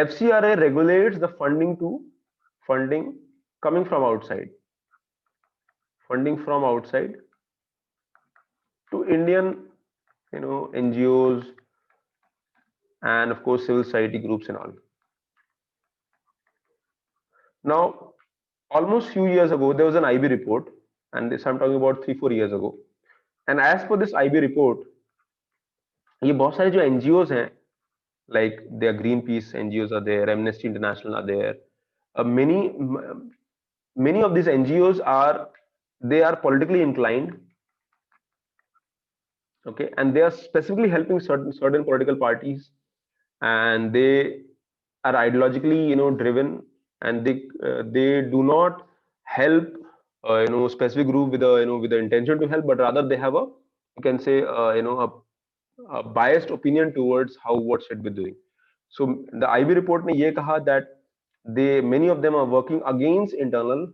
FCRA regulates the funding coming from outside. Funding from outside to Indian NGOs and of course civil society groups and all. Now, almost few years ago, there was an IB report, and this I'm talking about 3-4 years ago. And as per this IB report, ये बहुत सारे जो NGOs हैं, like their Greenpeace NGOs are there, Amnesty International are there. Many of these NGOs are politically inclined. Okay, and they are specifically helping certain political parties, and they are ideologically driven, and they do not help specific group with the intention to help, but rather they have a biased opinion towards what should be doing. So the IB report ने ये कहा that many of them are working against internal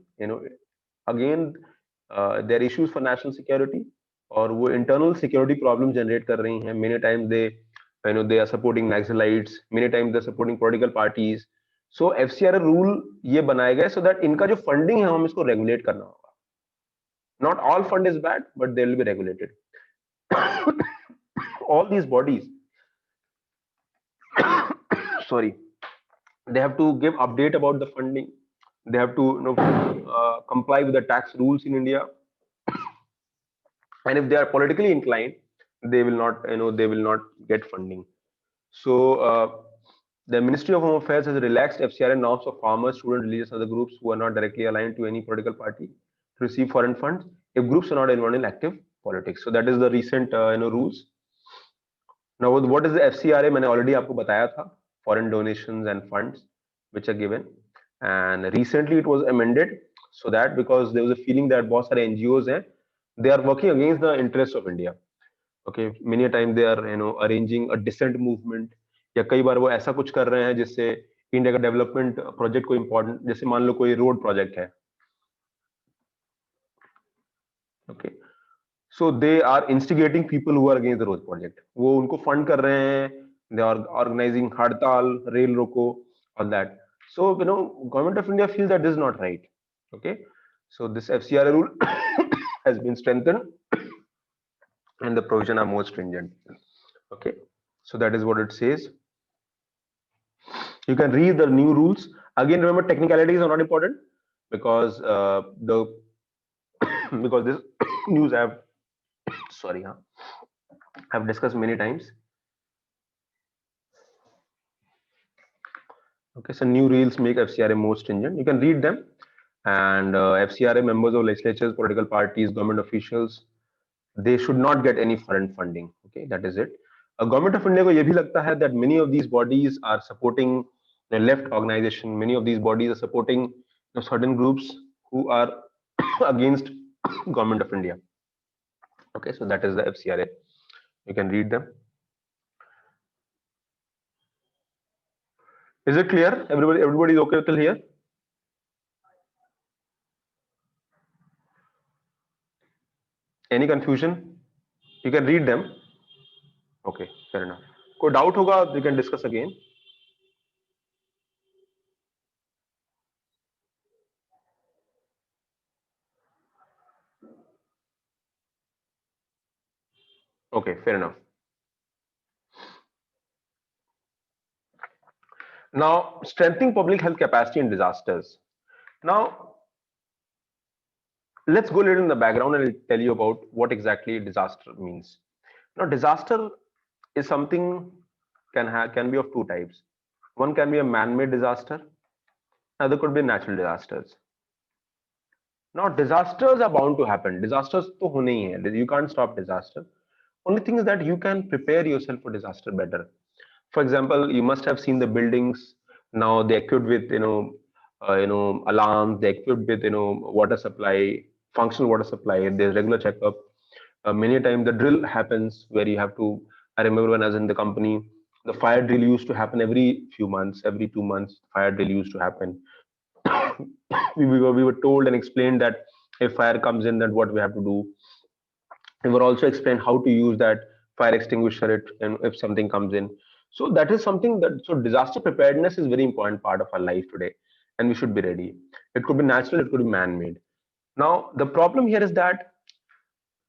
their issues for national security, और वो internal security problem generate कर रही हैं. Many times they are supporting Naxalites, many times they are supporting political parties. So FCRA rule ये बनाए गए so that इनका जो funding है हम इसको regulate करना होगा. Not all fund is bad, but they will be regulated. All these bodies, sorry, they have to give update about the funding. They have to comply with the tax rules in India. And if they are politically inclined, they will not get funding. So the Ministry of Home Affairs has relaxed FCRA norms for farmers, students, religious, other groups who are not directly aligned to any political party to receive foreign funds if groups are not involved in active politics. So that is the recent rules. Now what is the FCRA? मैंने already आपको बताया था. foreign donations and funds which are given. And recently it was amended so that because there was a feeling that बहुत सारे NGOs हैं, they are working against the interests of India. Okay, many a time they are arranging a dissent movement, या कई बार वो ऐसा कुछ कर रहे हैं जिससे इंडिया का डेवलपमेंट प्रोजेक्ट को इम्पोर्टेंट, जैसे मान लो कोई रोड प्रोजेक्ट है, okay, so they are instigating people who are against the road project, वो उनको फंड कर रहे हैं, दे आर ऑर्गेनाइजिंग हड़ताल, रेल रोको, और that. So government of India feels that this is not right. Okay, so this FCRA rule has been strengthened and the provision are more stringent. Okay, so that is what it says. You can read the new rules again. Remember, technicalities are not important because the because this news I have sorry, I've discussed many times. Okay, so new rules make FCRA more stringent. You can read them, and FCRA members of legislatures, political parties, government officials, they should not get any foreign funding. Okay, that is it. Government of India को ये भी लगता है that many of these bodies are supporting the left organization. Many of these bodies are supporting certain groups who are against government of India. Okay, so that is the FCRA. You can read them. Is it clear? Everybody is okay till here? Any confusion? You can read them. Okay, fair enough. कोई doubt होगा, you can discuss again. Okay, fair enough. Now, strengthening public health capacity in disasters. Now, let's go a little in the background and I'll tell you about what exactly disaster means. Now, disaster is something can be of two types. One can be a man-made disaster, another could be natural disasters. Now, disasters are bound to happen. Disasters to hone hi hai. You can't stop disaster. Only thing is that you can prepare yourself for disaster better. For example, you must have seen the buildings now. They're equipped with alarms. They're equipped with water supply, functional water supply. There's regular checkup. Many times the drill happens where you have to. I remember when I was in the company, the fire drill used to happen every few months, every 2 months. Fire drill used to happen. We were told and explained that if fire comes in, then what we have to do. We were also explained how to use that fire extinguisher it, and if something comes in. So that is something that, so disaster preparedness is very important part of our life today, and we should be ready. It could be natural, it could be man-made. Now the problem here is that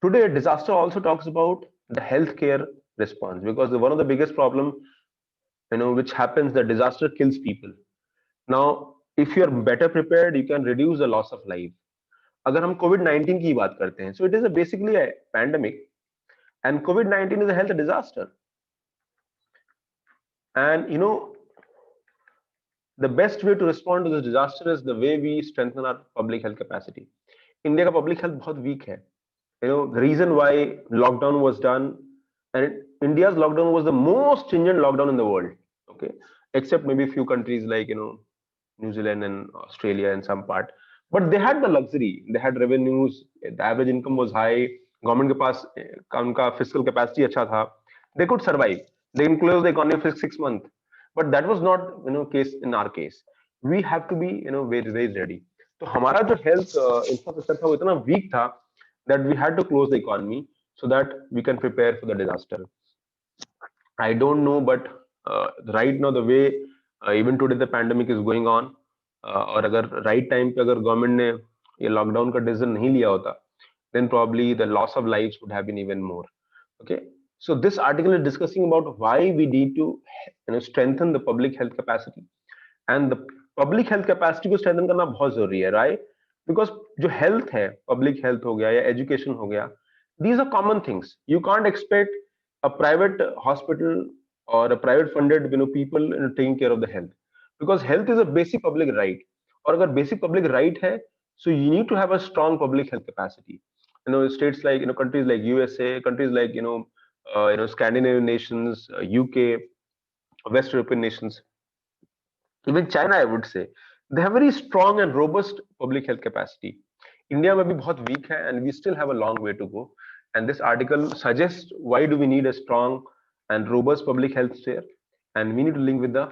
today disaster also talks about the healthcare response, because one of the biggest problem which happens, the disaster kills people. Now if you are better prepared, you can reduce the loss of life. अगर हम COVID-19 की बात करते हैं, so it is a basically a pandemic, and COVID-19 is a health disaster. And the best way to respond to this disaster is the way we strengthen our public health capacity. India का public health बहुत weak है. The reason why lockdown was done, and India's lockdown was the most stringent lockdown in the world. Okay, except maybe a few countries like New Zealand and Australia in some part. But they had the luxury. They had revenues. The average income was high. Government के पास उनका fiscal capacity अच्छा था. They could survive. They can close the economy for 6 months. But that was not case in our case. We have to be very very ready. तो हमारा जो health infrastructure था वो इतना weak था that we had to close the economy so that we can prepare for the disaster. I don't know, but right now the way even today the pandemic is going on, और अगर right time पे अगर government ने ये lockdown का decision नहीं लिया होता, then probably the loss of lives would have been even more. Okay, so this article is discussing about why we need to strengthen the public health capacity, and the public health capacity को strengthen करना बहुत जरूरी है, right? Because जो health है, public health हो गया या education हो गया, these are common things. You can't expect a private hospital or a private funded people taking care of the health, because health is a basic public right. और अगर basic public right है, so you need to have a strong public health capacity. States like countries like USA, countries like Scandinavian nations, UK, West European nations, even China, I would say, they have very strong and robust public health capacity. India may be बहुत weak hai, and we still have a long way to go. And this article suggests why do we need a strong and robust public health sphere, and we need to link with the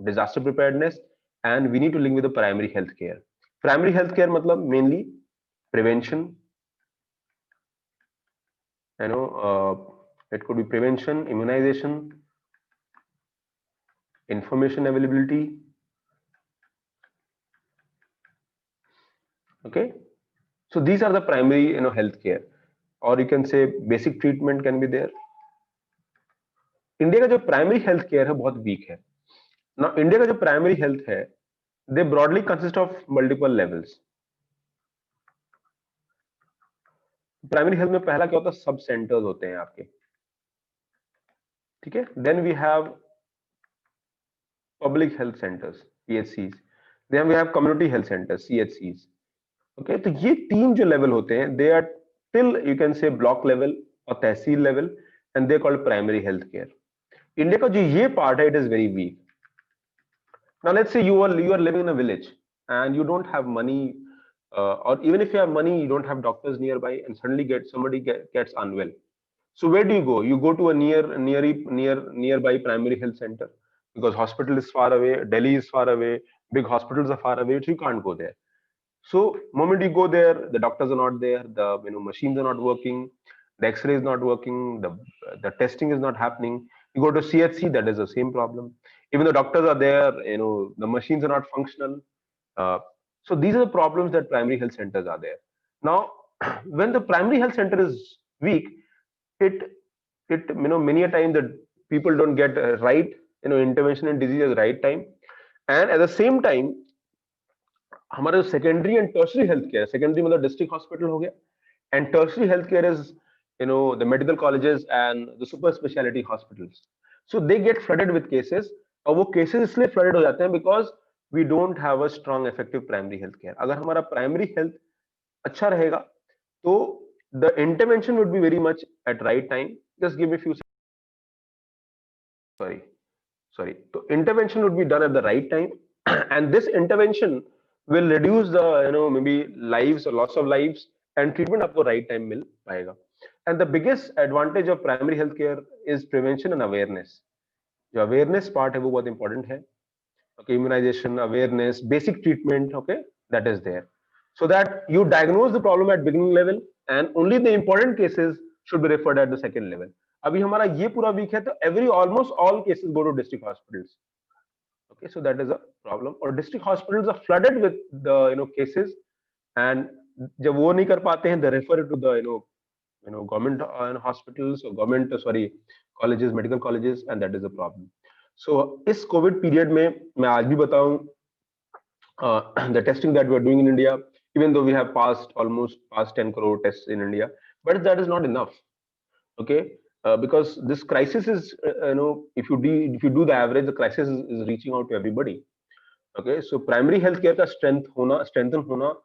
disaster preparedness, and we need to link with the primary health care. Primary health care matlab mainly prevention, it could be prevention, immunization, information availability. Okay, so these are the primary health care, or you can say basic treatment can be there. India का जो primary health care है बहुत week है ना. India का जो primary health है, they broadly consist of multiple levels. Primary health में पहला क्या होता है, सब सेंटर्स होते हैं आपके, ठीक है. Then we have public health centres, PHCs. Then we have community health centres, CHCs. Okay, तो ये तीन जो लेवल होते हैं, they are till you can say block level और tehsil level, and they called primary health care. India का जो ये पार्ट है, it is very weak. Now let's say you are living in a village and you don't have money, or even if you have money, you don't have doctors nearby, and suddenly somebody gets unwell. So where do you go? You go to a nearby primary health center, because hospital is far away, Delhi is far away, big hospitals are far away, so you can't go there. So moment you go there, the doctors are not there, the machines are not working, the X-ray is not working, the testing is not happening. You go to CHC, that is the same problem. Even the doctors are there, the machines are not functional. So these are the problems that primary health centers are there. Now, when the primary health center is weak, it many a time that people don't get right intervention in disease at the right time. And at the same time, हमारा जो secondary and tertiary health care, secondary मतलब district hospital हो गया, and tertiary health care is the medical colleges and the super speciality hospitals. So they get flooded with cases, और वो cases इसलिए flooded हो जाते हैं because we don't have a strong effective primary health care. अगर हमारा primary health अच्छा रहेगा तो the intervention would be very much at right time. Just give me few, sorry, so intervention would be done at the right time, and this intervention will reduce the maybe lives or loss of lives, and treatment आपको right time मिल पाएगा. And the biggest advantage of primary health care is prevention and awareness. जो awareness part है वो बहुत important है. Okay, immunization, awareness, basic treatment, okay, that is there, so that you diagnose the problem at beginning level, and only the important cases should be referred at the second level. अभी हमारा ये पूरा week है, तो almost all cases go to district hospitals. Okay, so that is a problem. Or district hospitals are flooded with the cases, and जब वो नहीं कर पाते हैं, they refer it to the government hospitals or government colleges, medical colleges, and that is a problem. So इस COVID period में मैं आज भी बताऊं, the testing that we are doing in India, even though we have almost passed 10 crore tests in India, but that is not enough. Okay, because this crisis is if you do the average, the crisis is reaching out to everybody. Okay, so primary healthcare का strengthen होना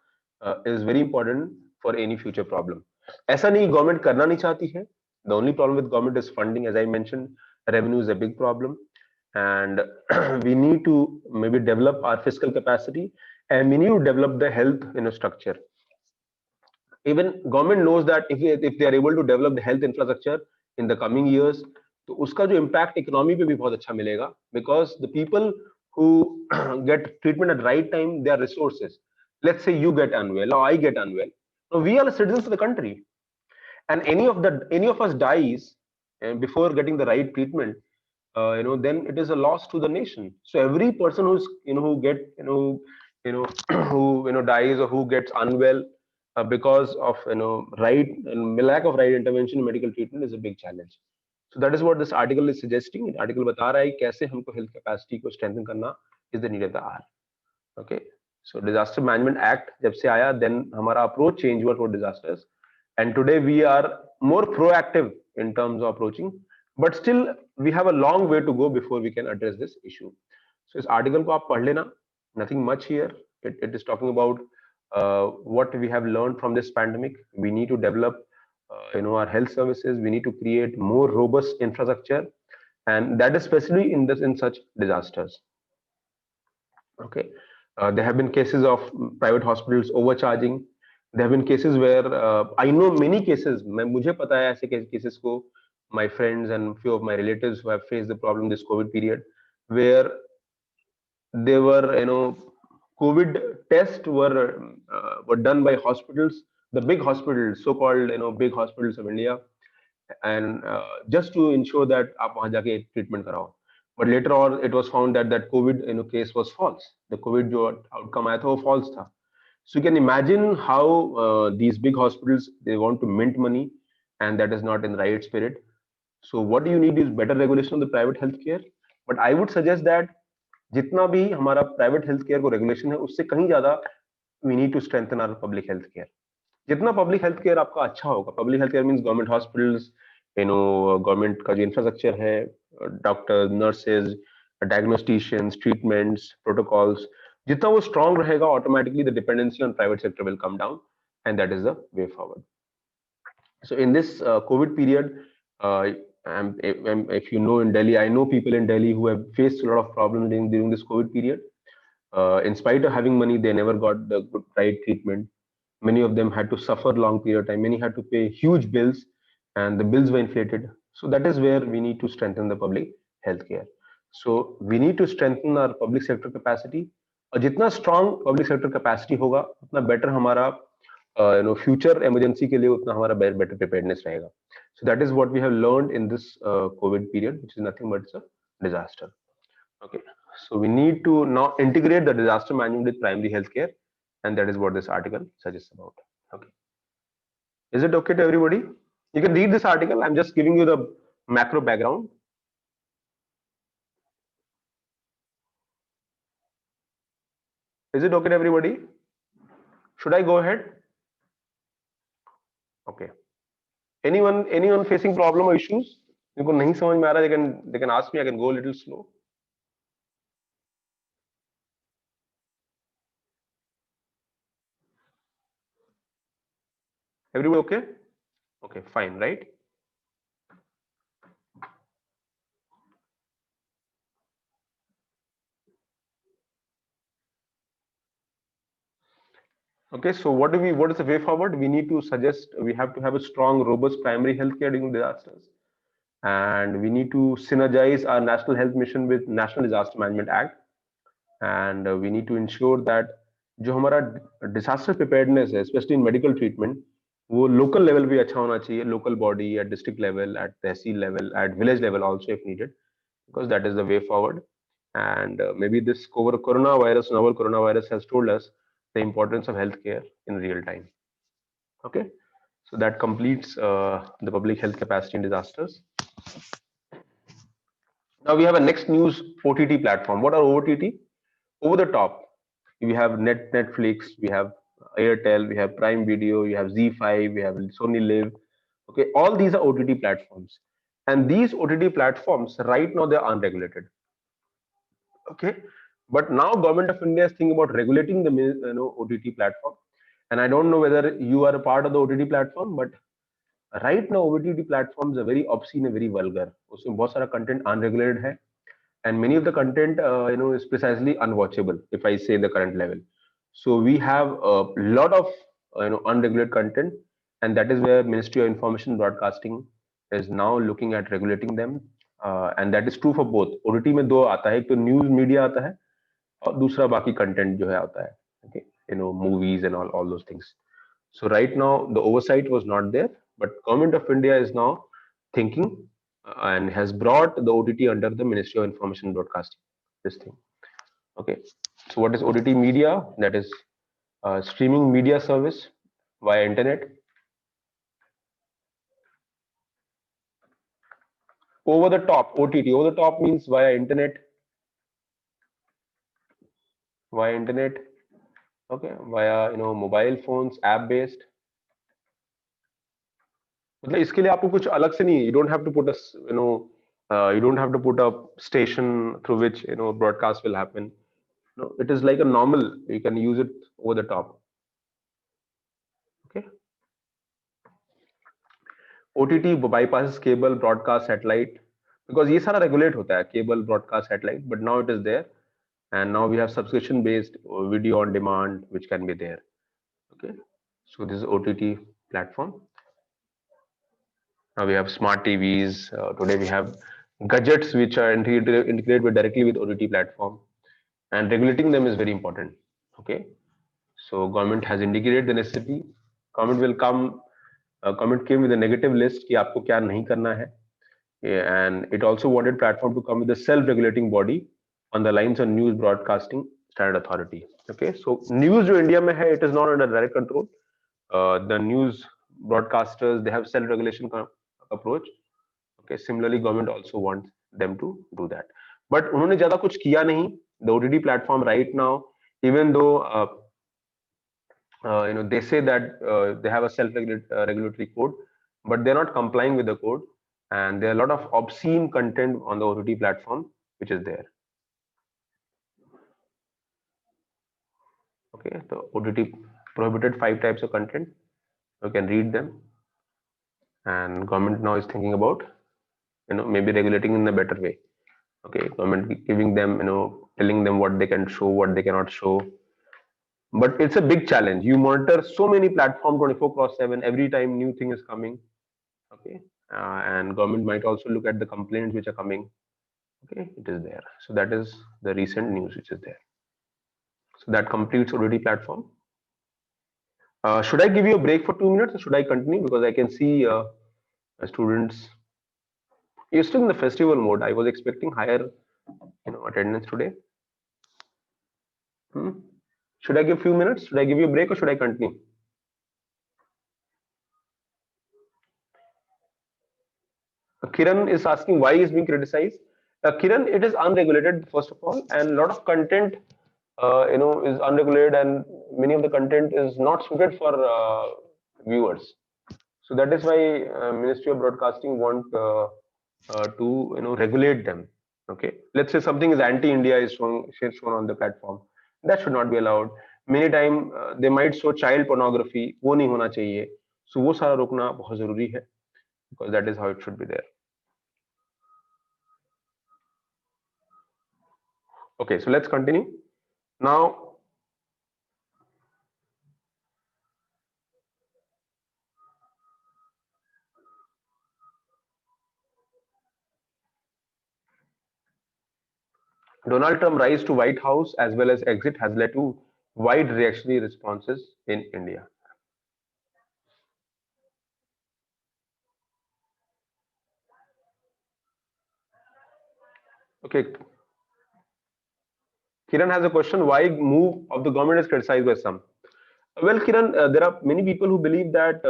is very important for any future problem. ऐसा नहीं government करना नहीं चाहती है. The only problem with government is funding, as I mentioned. Revenue is a big problem, and we need to maybe develop our fiscal capacity, and we need to develop the health structure. Even government knows that if they are able to develop the health infrastructure in the coming years, तो उसका जो impact economy पे भी बहुत अच्छा मिलेगा, because the people who get treatment at right time, they are resources. Let's say you get unwell or I get unwell. Now we are the citizens of the country, and any of us dies before getting the right treatment, then it is a loss to the nation. So every person who's who get who dies or who gets unwell because of right and lack of right intervention in medical treatment is a big challenge. So that is what this article is suggesting. Article बता रहा है कैसे हमको health capacity को strengthen करना is the need of the hour. Okay, so Disaster Management Act जब से आया, then हमारा approach change हुआ for disasters, and today we are more proactive in terms of approaching, but still we have a long way to go before we can address this issue. So इस article को आप पढ़ लेना. Nothing much here. It is talking about what we have learned from this pandemic. We need to develop our health services. We need to create more robust infrastructure, and that is especially in such disasters. Okay, there have been cases of private hospitals overcharging. There have been cases where I know many cases. मुझे पता है ऐसे cases को. My friends and few of my relatives who have faced the problem this COVID period, where they were, COVID tests were done by hospitals, the big hospitals, so-called big hospitals of India, and just to ensure that आप वहाँ जाके treatment कराओ. But later on, it was found that that COVID case was false. The COVID जो outcome आया था वो false था. So you can imagine how these big hospitals, they want to mint money, and that is not in the right spirit. So what do you need is better regulation of the private healthcare. But I would suggest that जितना भी हमारा private health care को regulation है उससे कहीं ज्यादा we need to strengthen our public health care. जितना public health care आपका अच्छा होगा, public health care means government hospitals, government का जो इंफ्रास्ट्रक्चर है, doctor, nurses, diagnosticians, treatments, protocols, जितना वो स्ट्रांग रहेगा, automatically the dependency on private sector will come down, and that is the way forward. So in this COVID period, if you know, in Delhi, I know people in Delhi who have faced a lot of problems during this COVID period. In spite of having money, they never got the good right treatment. Many of them had to suffer long period of time. Many had to pay huge bills, and the bills were inflated. So that is where we need to strengthen the public healthcare. So we need to strengthen our public sector capacity. और जितना strong public sector capacity होगा, उतना better हमारा future emergency के लिए उतना हमारा better preparedness रहेगा. So that is what we have learned in this COVID period, which is nothing but a disaster. Okay, so we need to now integrate the disaster management with primary healthcare, and that is what this article suggests about. Okay, is it okay to everybody? You can read this article. I'm just giving you the macro background. Is it okay to everybody? Should I go ahead? Okay. Anyone facing problem or issues? जिनको नहीं समझ में आ रहा, they can ask me. I can go a little slow. Everybody okay? Okay, fine, right? Okay, so what is the way forward? We need to suggest, we have to have a strong, robust primary healthcare during disasters, and we need to synergize our national health mission with National Disaster Management Act, and we need to ensure that जो हमारा disaster preparedness है, especially in medical treatment, वो local level भी अच्छा होना चाहिए, local body, at district level, at tehsil level, at village level also if needed, because that is the way forward. And maybe this novel coronavirus has told us the importance of healthcare in real time. Okay, so that completes the public health capacity in disasters. Now we have a next news OTT platform. What are OTT? Over the top. We have Netflix, we have Airtel, we have Prime Video, we have Z5, we have Sony Live. Okay, all these are OTT platforms, and these OTT platforms right now they are unregulated. Okay, but now government of India is thinking about regulating the OTT platform, and I don't know whether you are a part of the OTT platform, but right now OTT platforms are very obscene and very vulgar. उसमें बहुत सारा content unregulated है, and many of the content is precisely unwatchable if I say the current level. So we have a lot of unregulated content, and that is where Ministry of Information Broadcasting is now looking at regulating them, and that is true for both. OTT में दो आता है, एक तो news media आता है और दूसरा बाकी कंटेंट जो है आता है. Okay, movies and all those things. So right now the oversight was not there, but government of India is now thinking and has brought the OTT under the Ministry of Information Broadcasting, this thing. Okay, so what is OTT media? That is streaming media service via internet. Over the top, OTT, over the top means via internet. Via internet, okay, via mobile phones, app based. मतलब इसके लिए आपको कुछ अलग से नहीं, you don't have to put a you don't have to put a station through which broadcast will happen. No, it is like a normal, you can use it over the top. Okay, OTT bypasses cable, broadcast, satellite, because ये सारा regulate होता है, cable, broadcast, satellite, but now it is there, and now we have subscription based video on demand which can be there. Okay, so this is OTT platform. Now we have smart TVs. Today we have gadgets which are integrated directly with OTT platform, and regulating them is very important. Okay, so government has indicated the necessity. Government will come. Government came with a negative list कि आपको क्या नहीं करना है. Yeah, and it also wanted platform to come with a self-regulating body on the lines of news broadcasting standard authority. Okay, so news जो India में है, it is not under direct control. The news broadcasters, they have self-regulation approach. Okay, similarly government also wants them to do that, but उन्होंने ज्यादा कुछ किया नहीं. The OTT platform right now, even though they say that they have a self-regulatory code, but they're not complying with the code, and there are a lot of obscene content on the OTT platform which is there. Okay, the OTT prohibited 5 types of content. You can read them, and government now is thinking about maybe regulating in a better way. Okay, government giving them telling them what they can show, what they cannot show. But it's a big challenge. You monitor so many platforms 24/7. Every time new thing is coming. Okay, and government might also look at the complaints which are coming. Okay, it is there. So that is the recent news which is there. So that completes OTT platform. Should I give you a break for 2 minutes, or should I continue? Because I can see students. You're still in the festival mode. I was expecting higher, attendance today. Should I give few minutes? Should I give you a break, or should I continue? Kiran is asking why is being criticized. Kiran, it is unregulated first of all, and a lot of content, is unregulated, and many of the content is not suited for viewers. So that is why Ministry of Broadcasting want to regulate them. Okay, let's say something is anti-India is shown on the platform, that should not be allowed. Many time they might show child pornography, वो नहीं होना चाहिए. So वो सारा रोकना बहुत जरूरी है, because that is how it should be there. Okay, so let's continue now. Donald Trump rise to White House as well as exit has led to wide reactionary responses in India. Okay, Kiran has a question: why move of the government is criticized by some? Well, Kiran, there are many people who believe that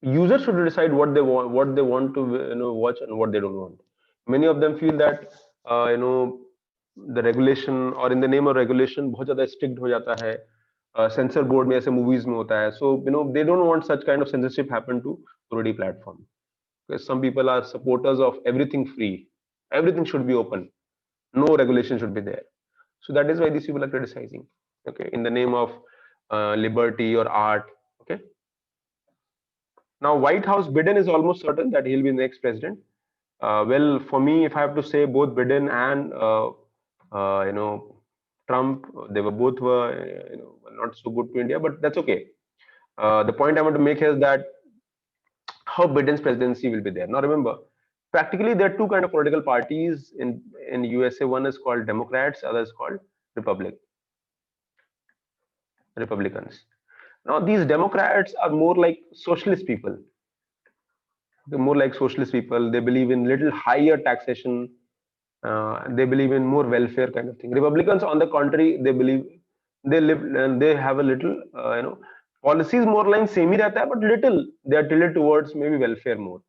users should decide what they want to watch and what they don't want. Many of them feel that the regulation, or in the name of regulation, बहुत ज़्यादा strict हो जाता है. Censor board में ऐसे movies में होता है. So they don't want such kind of censorship happen to OTT platform. Because some people are supporters of everything free, everything should be open, no regulation should be there. So that is why these people are criticizing. Okay, in the name of liberty or art. Okay. Now, White House, Biden is almost certain that he'll be the next president. Well, for me, if I have to say, both Biden and Trump, they were both not so good to India, but that's okay. The point I want to make is that how Biden's presidency will be there. Now, remember, practically there are two kind of political parties in USA. One is called Democrats, other is called Republicans. Now, these Democrats are more like socialist people. They're more like socialist people. They believe in little higher taxation. They believe in more welfare kind of thing. Republicans, on the contrary, they believe they have a little policies more like same ही रहता है, but little they are tilted towards maybe welfare more.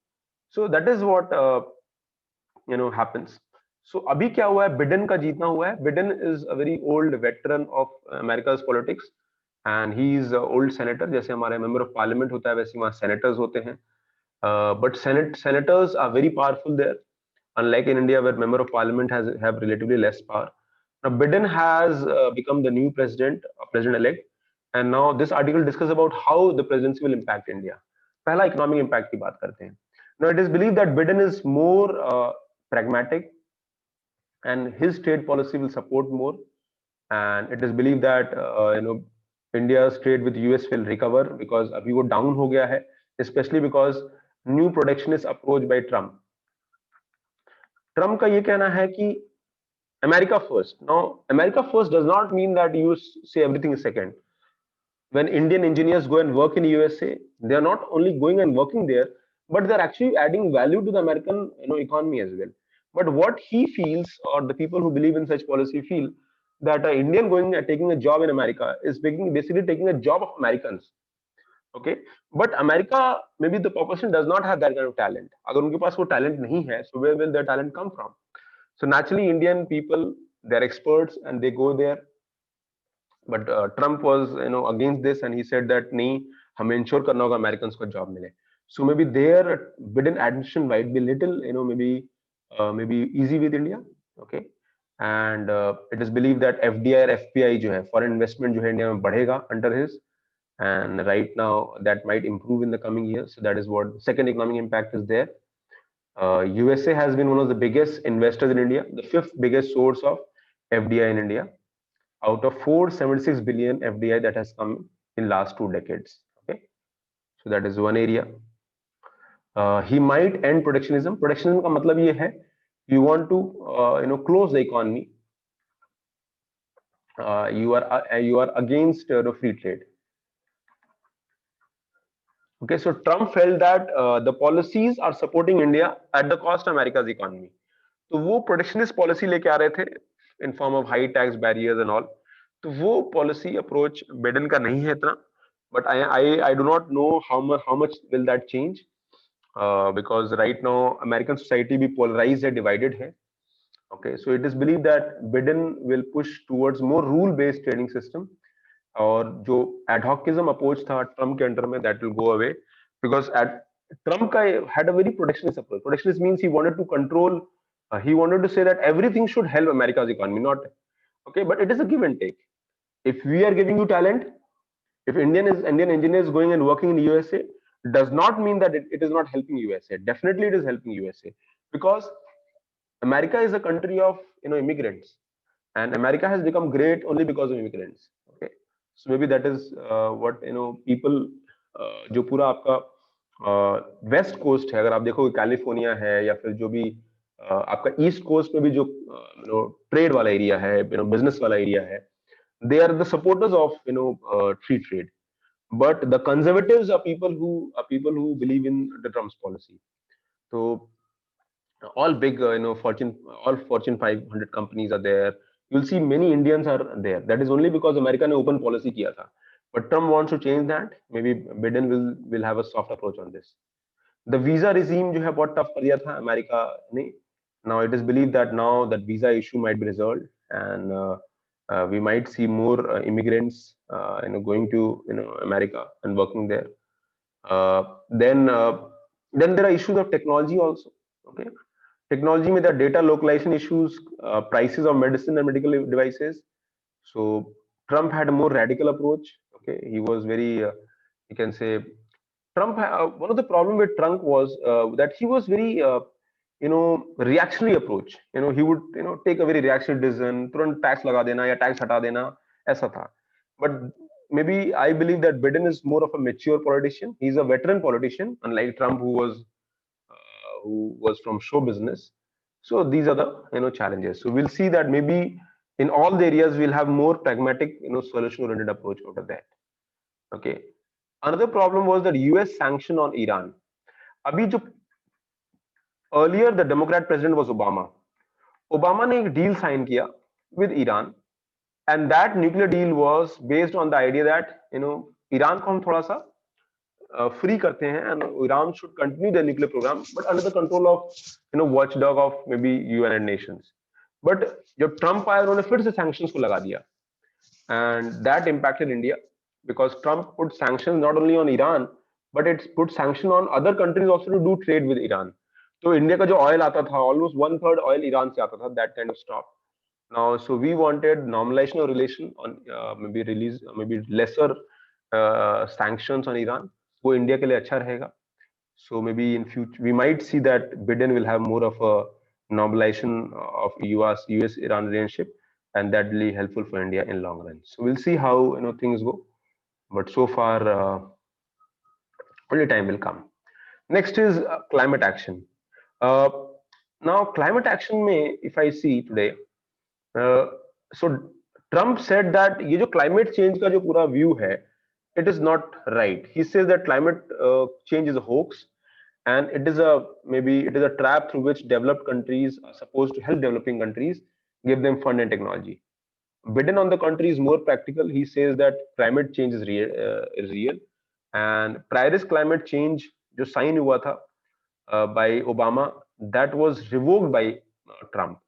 So that is what happens. So अभी क्या हुआ है? Biden का जीतना हुआ है. Biden is a very old veteran of America's politics, and he is a old senator. जैसे हमारे member of parliament होता है, वैसे वहाँ senators होते हैं. But senators are very powerful there, unlike in India where member of parliament have relatively less power. Now Biden has become the new president-elect, and now this article discusses about how the presidency will impact India. पहला economic impact की बात करते हैं. Now it is believed that Biden is more pragmatic, and his trade policy will support more. And it is believed that India's trade with US will recover because अभी वो down हो गया है, especially because new protectionist approach by Trump. Trump का ये कहना है कि America first. Now, America first does not mean that you say everything is second. When Indian engineers go and work in USA, they are not only going and working there, but they're actually adding value to the American economy as well. But what he feels, or the people who believe in such policy feel, that an Indian going and taking a job in America is basically taking a job of Americans. Okay, but America, maybe the population does not have that kind of talent. अगर उनके पास वो talent नहीं है, so where will their talent come from? So naturally, Indian people, they're experts and they go there. But Trump was against this, and he said that नहीं, हमें ensure करना होगा Americans को job मिले. So maybe their Biden admission might be little maybe easy with India. Okay, and it is believed that FDI or FPI जो है foreign investment जो है इंडिया में बढ़ेगा under his, and right now that might improve in the coming years. So that is what second economic impact is there. USA has been one of the biggest investors in India, the fifth biggest source of FDI in India, out of 476 billion FDI that has come in last 2 decades. Okay, so that is one area. He might end protectionism. Protectionism का मतलब ये है, you want to close the economy. You are against free trade. Okay, so Trump felt that the policies are supporting India at the cost of America's economy. तो वो protectionist policy लेके आ रहे थे in form of high tax barriers and all. तो वो policy approach Biden का नहीं है इतना, but I do not know how much will that change, because right now American society भी polarized है, divided है. Okay, so it is believed that Biden will push towards more rule based trading system, और जो adhocism approach था Trump के under में, that will go away, because Trump का had a very protectionist approach. Protectionist means he wanted to control, he wanted to say that everything should help America's economy, not okay, but it is a give and take. If we are giving you talent, if Indian engineers going and working in USA, does not mean that it is not helping USA. Definitely it is helping USA, because America is a country of immigrants, and America has become great only because of immigrants. Okay, so maybe that is what people जो पूरा आपका west coast है, अगर आप देखोगे California है या फिर जो भी आपका ईस्ट कोस्ट में भी जो ट्रेड वाला एरिया है, बिजनेस वाला एरिया है, they are the supporters of free trade, but the conservatives are people who believe in the Trump's policy. So all big Fortune 500 companies are there. You'll see many Indians are there. That is only because America ने open policy किया था. But Trump wants to change that. Maybe Biden will have a soft approach on this. The visa regime जो है बहुत tough कर दिया था America ने. Now it is believed that now that visa issue might be resolved, and we might see more immigrants going to America and working there. Then there are issues of technology also. Okay, technology में there are data localization issues, prices of medicine and medical devices. So Trump had a more radical approach. Okay, he was very you can say Trump one of the problem with Trump was that he was very reactionary approach. He would take a very reactionary decision, तुरंत tax लगा देना या tax हटा देना, ऐसा था. But maybe I believe that Biden is more of a mature politician. He's a veteran politician, unlike Trump, who was from show business. So these are the challenges. So we'll see that maybe in all the areas we'll have more pragmatic solution oriented approach out of that. Okay, another problem was that US sanction on Iran. अभी जो earlier the Democrat president was Obama ने एक deal sign किया with Iran, and that nuclear deal was based on the idea that Iran को हम थोड़ा सा free करते हैं, and Iran should continue their nuclear program but under the control of watchdog of maybe UN nations. But जब Trump आया उन्होंने फिर से sanctions को लगा दिया, and that impacted India because Trump put sanctions not only on Iran but it put sanction on other countries also to do trade with Iran. तो India का जो ऑयल आता था, almost 1/3 ऑयल ईरान से आता था, that kind of stopped. Now, so we wanted normalization of relation on maybe lesser sanctions on Iran. वो India के लिए अच्छा रहेगा. So maybe in future we might see that Biden will have more of a normalization of US Iran relationship, and that will be helpful for India in long run. So we'll see how things go, but so far only time will come. Next is climate action. uh, Now climate action may, if I see today, uh, so Trump said that ये जो climate change का जो पूरा view है, it is not right. He says that climate change is a hoax, and it is a, maybe it is a trap through which developed countries are supposed to help developing countries, give them fund and technology. Biden, on the contrary, is more practical. He says that climate change is real, and Paris climate change जो sign हुआ था by Obama, that was revoked by Trump.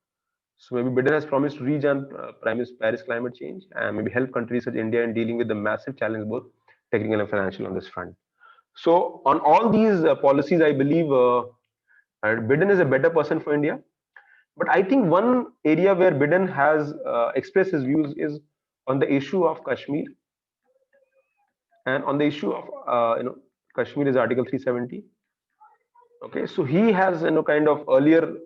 So maybe Biden has promised to rejam Paris climate change and maybe help countries such as India in dealing with the massive challenge, both technical and financial, on this front. So on all these policies, I believe Biden is a better person for India. But I think one area where Biden has expressed his views is on the issue of Kashmir, and on the issue of Kashmir is Article 370. Okay, so he has kind of earlier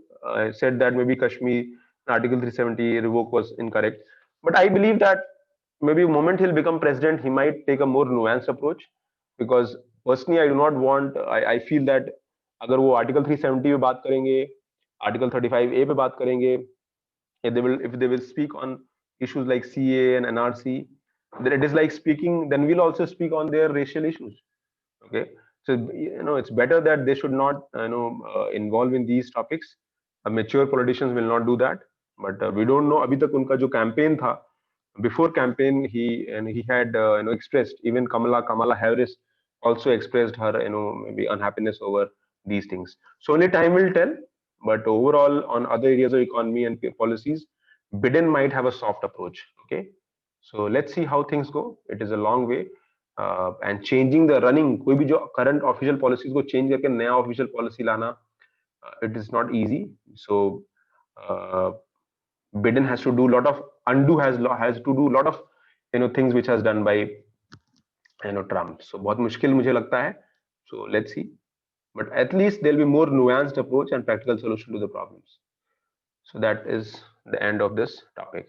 said that maybe Kashmir Article 370 revoke was incorrect, but I believe that maybe the moment he'll become president, he might take a more nuanced approach, because personally I do not want. I feel that अगर वो Article 370 पे बात करेंगे, Article 35A पे बात करेंगे, if they will speak on issues like CA and NRC, then it is like speaking. Then we'll also speak on their racial issues. Okay, so it's better that they should not involve in these topics. Mature politicians will not do that, but we don't know. अभी तक उनका जो campaign था, before campaign he had expressed, even Kamala Harris also expressed her maybe unhappiness over these things. So only time will tell, but overall on other areas of economy and policies, Biden might have a soft approach. Okay, so let's see how things go. It is a long way, and changing the running, कोई भी जो current official policies को change करके नया official policy लाना, it is not easy. So uh, Biden has to do a lot of has to do a lot of things which has done by Trump. So बहुत मुश्किल मुझे लगता है. So let's see. But at least there'll be more nuanced approach and practical solution to the problems. So that is the end of this topic.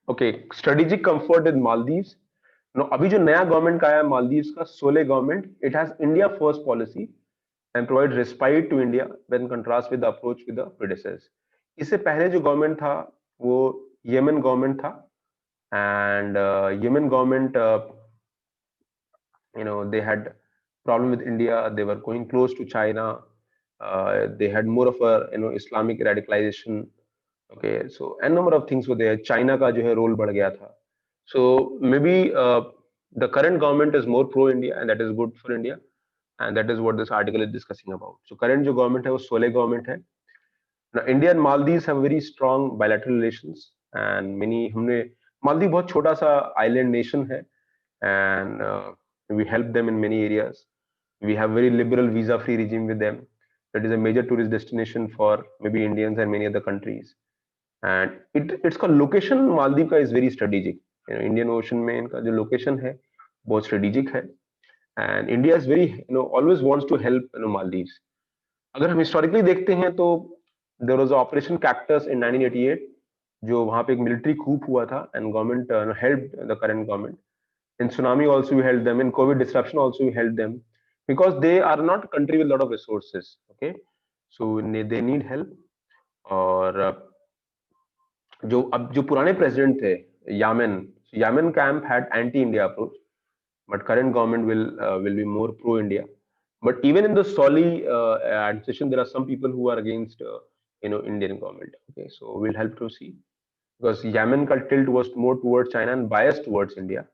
Okay, strategic comfort in Maldives. Now, अभी जो नया government का आया मालदीव्स का, सोले government, it has India first policy and provides respite to India when contrast with the approach with the predecessors. इससे पहले जो government था वो येमेन गवर्नमेंट था, and Yemen government, they had problem with India. They were going close to China. They had more of a Islamic radicalization. Okay, so a number of things were there. China का जो है role बढ़ गया था. So maybe the current government is more pro India, and that is good for India, and that is what this article is discussing about. So current जो government है वो सोले government है. Now India and Maldives have very strong bilateral relations, and many हमने मालदीव बहुत छोटा सा island nation है, and we help them in many areas. We have very liberal visa-free regime with them. It is a major tourist destination for maybe Indians and many other countries. And its का location Maldives का is very strategic. Indian Ocean में इनका जो location है बहुत strategic है, and India is very always wants to help Maldives. अगर हम historically देखते हैं तो there was Operation Cactus in 1988, जो वहाँ पे एक military coup हुआ था, and government helped the current government. In tsunami also we helped them. In COVID disruption also we helped them, because they are not a country with a lot of resources. Okay, so they need help. और जो पुराने president थे Yamen camp had anti-India approach, but current government will be more pro-India. But even in the Soli administration, there are some people who are against Indian government. Okay, so we'll help to see, because Yamen ka tilt was more towards China and biased towards India.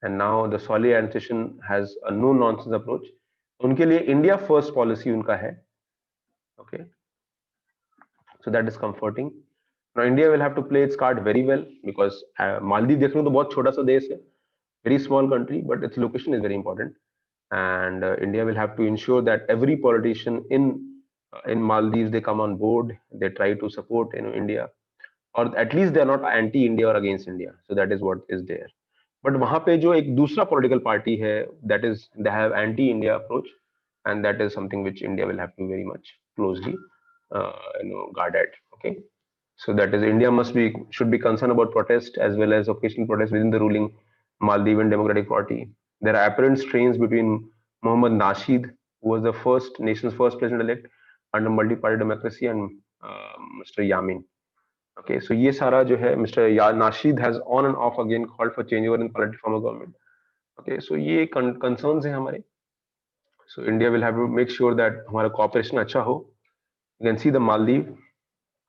And now the Soli administration has a no nonsense approach. उनके लिए India first policy उनका है. Okay, so that is comforting. Now India will have to play its card very well, because Maldives देखने को तो बहुत छोटा सा देश है, very small country, but its location is very important, and India will have to ensure that every politician in Maldives, they come on board, they try to support India, or at least they are not anti-India or against India. So that is what is there. But वहां पे जो एक दूसरा political party है, that is they have anti India approach, and that is something which India will have to very much closely guard at. Okay, so that is India must be should be concerned about protest as well as occasional protest within the ruling Maldivian Democratic Party. There are apparent strains between Mohammad Nasheed, who was the nation's first president-elect under multi-party democracy, and Mr. Yamin. Okay, so ये सारा जो है Mr. Nasheed has on and off again called for changeover in political form of government. Okay, so ये concerns हैं हमारे. So India will have to make sure that हमारा cooperation अच्छा हो. You can see the Maldives.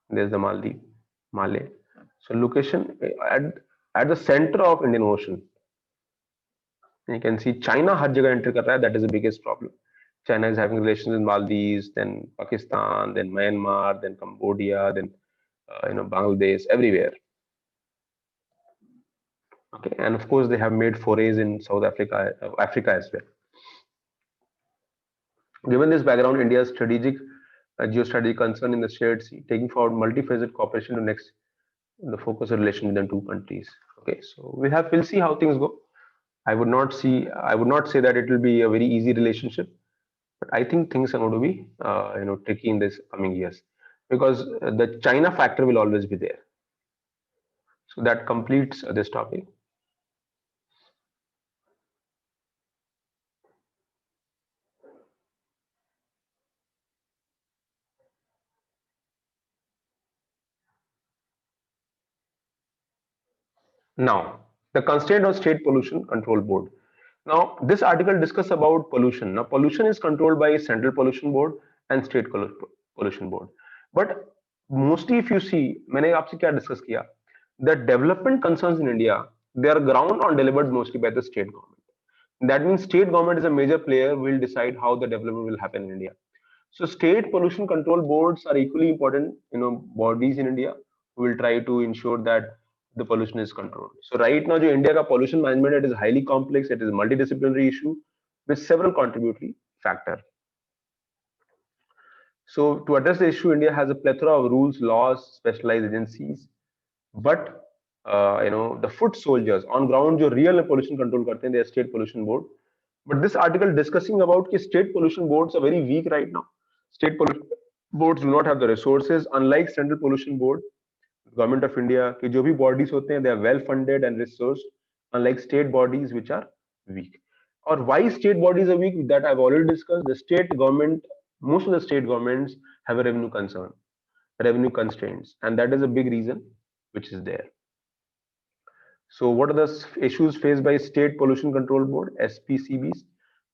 There's the Maldives, Malay. So location at the center of Indian Ocean. You can see China हर जगह enter कर रहा है. That is the biggest problem. China is having relations with Maldives, then Pakistan, then Myanmar, then Cambodia, then Bangladesh, everywhere. Okay, and of course they have made forays in South Africa, Africa as well. Given this background, India's strategic geostrategic concern in the shared sea, taking forward multi-faceted cooperation to next the focus of relation with the two countries. Okay, so we'll see how things go. I would not say that it will be a very easy relationship, but I think things are going to be tricky in this coming years, because the China factor will always be there. So that completes this topic. Now, the constraint of State Pollution Control Board. Now, this article discusses about pollution. Now, pollution is controlled by Central Pollution Board and State Pollution Board. But mostly, if you see, मैंने आपसे क्या discuss किया? The development concerns in India, they are ground on delivered mostly by the state government. That means state government is a major player, will decide how the development will happen in India. So state pollution control boards are equally important, bodies in India who will try to ensure that the pollution is controlled. So right now, India ka pollution management, it is highly complex. It is a multidisciplinary issue with several contributory factors. So to address the issue, India has a plethora of rules, laws, specialized agencies, but the foot soldiers on ground, जो real pollution control करते हैं, they are state pollution board. But this article discussing about कि state pollution boards are very weak right now. State pollution boards do not have the resources, unlike central pollution board. Government of India के जो भी bodies होते हैं, they are well funded and resourced, unlike state bodies which are weak. Or why state bodies are weak, that I've already discussed. The state government, most of the state governments have a revenue concern, revenue constraints, and that is a big reason which is there. So what are the issues faced by State Pollution Control Board, SPCBs?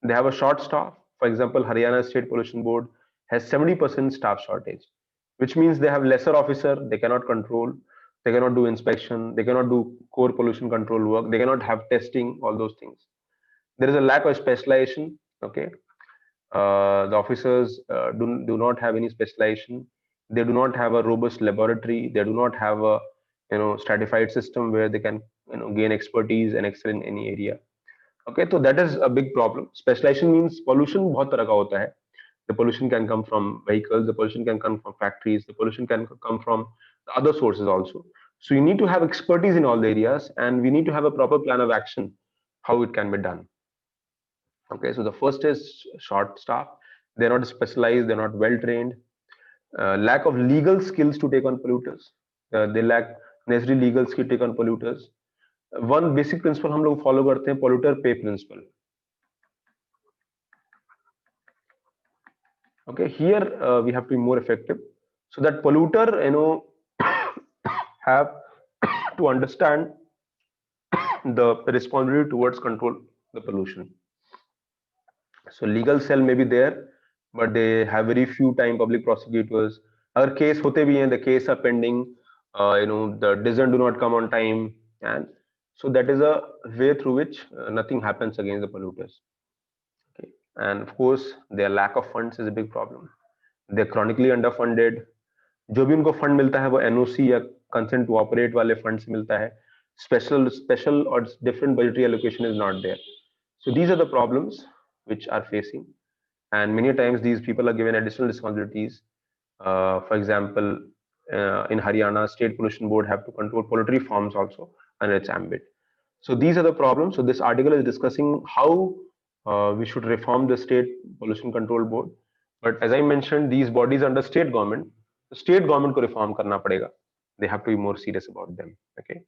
They have a short staff. For example, Haryana State Pollution Board has 70% staff shortage, which means they have lesser officer, they cannot control, they cannot do inspection, they cannot do core pollution control work, they cannot have testing, all those things. There is a lack of specialization. Okay, the officers do not have any specialization. They do not have a robust laboratory. They do not have a stratified system where they can gain expertise and excel in any area. Okay, so that is a big problem. Specialization means pollution बहुत तरह का होता है. The pollution can come from vehicles, the pollution can come from factories, the pollution can come from the other sources also. So you need to have expertise in all the areas, and we need to have a proper plan of action how it can be done. Okay, so the first is short staff. They're not specialized, they're not well trained. Lack of legal skills to take on polluters. They lack necessary legal skill to take on polluters. One basic principle हम लोग follow करते हैं, polluter pay principle. Okay, here we have to be more effective, so that polluter have to understand the responsibility towards control the pollution. So legal cell may be there, but they have very few time public prosecutors. Other case होते भी हैं, the case are pending. The decision do not come on time, and so that is a way through which nothing happens against the polluters. Okay, and of course their lack of funds is a big problem. They're chronically underfunded. जो भी उनको fund मिलता है वो NOC या consent to operate वाले fund से मिलता है. Special or different budgetary allocation is not there. So these are the problems which are facing, and many times these people are given additional responsibilities. For example, in Haryana, State Pollution Board have to control poultry farms also under its ambit. So these are the problems. So this article is discussing how we should reform the state pollution control board. But as I mentioned, these bodies under state government, the state government को reform करना पड़ेगा. They have to be more serious about them. Okay,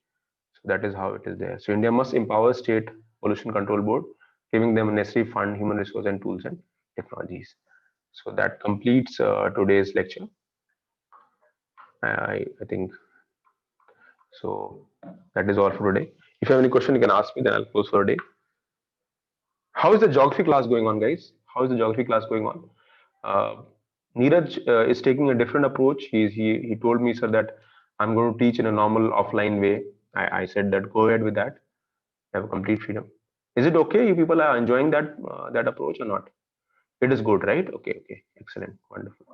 so that is how it is there. So India must empower state pollution control board, giving them necessary fund, human resource, and tools and technologies. So that completes today's lecture. I think so. That is all for today. If you have any question, you can ask me. Then I'll close for a day. How is the geography class going on, guys? How is the geography class going on? Neeraj is taking a different approach. He told me, sir, that I'm going to teach in a normal offline way. I said that go ahead with that. You have complete freedom. Is it okay? You people are enjoying that approach or not? It is good, right? Okay, excellent, wonderful,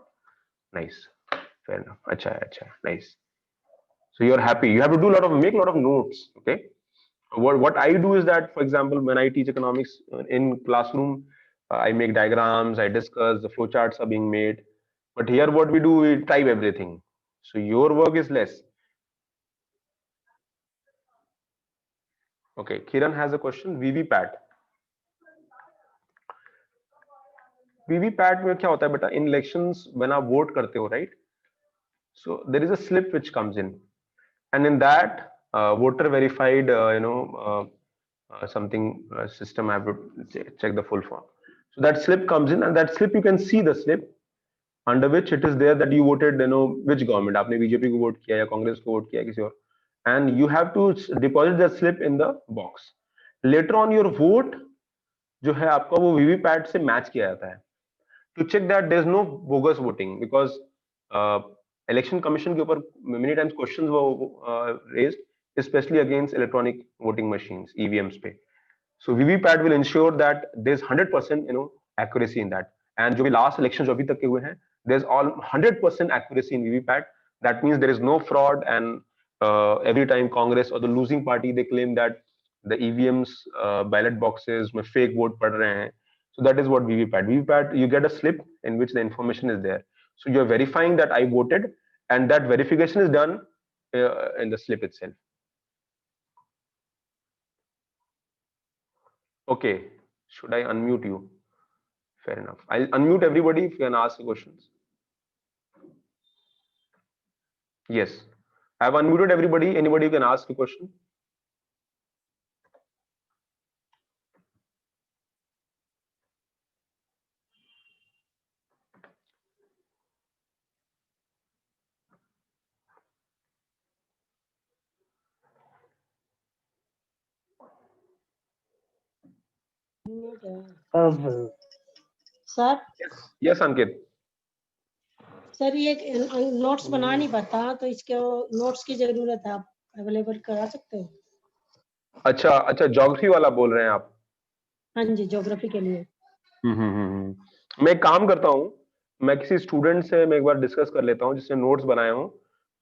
nice, fair enough. Acha, nice. So you're happy. You have to do make a lot of notes. Okay. What I do is that, for example, when I teach economics in classroom, I make diagrams, I discuss, the flowcharts are being made. But here, what we do, we type everything. So your work is less. Okay, Kiran has a question. VVPAT. VVPAT में क्या होता है बेटा? In elections, when आप vote करते हो, right? So there is a slip which comes in, and in that voter verified, something system. I have to check the full form. So that slip comes in, and that slip you can see the slip under which it is there that you voted, which government. आपने BJP को vote किया या कांग्रेस को vote किया किसी और, and you have to deposit that slip in the box. Later on your vote जो है आपका वो वीवीपैट से मैच किया जाता है. To check that there is no bogus voting, because election commission के ऊपर many times questions were raised, especially against electronic voting machines, EVMs पे. So VVPAT will ensure that there's 100% accuracy in that. And जो भी last election जो अभी तक के हुए हैं, there's all 100% accuracy in VVPAT. That means there is no fraud, and every time Congress or the losing party they claim that the EVMs ballot boxes में fake vote पड़ रहे हैं. So that is what VVPAT. VVPAT, you get a slip in which the information is there. So you're verifying that I voted, and that verification is done in the slip itself. Okay, should I unmute you? Fair enough. I'll unmute everybody if you can ask questions. Yes, I've unmuted everybody. Anybody can ask a question. Sir Yes, Ankit. Sir ये notes बना नहीं पाता, तो इसके notes की जरूरत है, आप अवेलेबल करा सकते हो? अच्छा, ज्योग्राफी वाला बोल रहे हैं आप? हाँ जी, ज्योग्राफी के लिए. मैं एक काम करता हूँ, मैं किसी स्टूडेंट से मैं एक बार डिस्कस कर लेता हूँ जिसने नोट्स बनाए हो,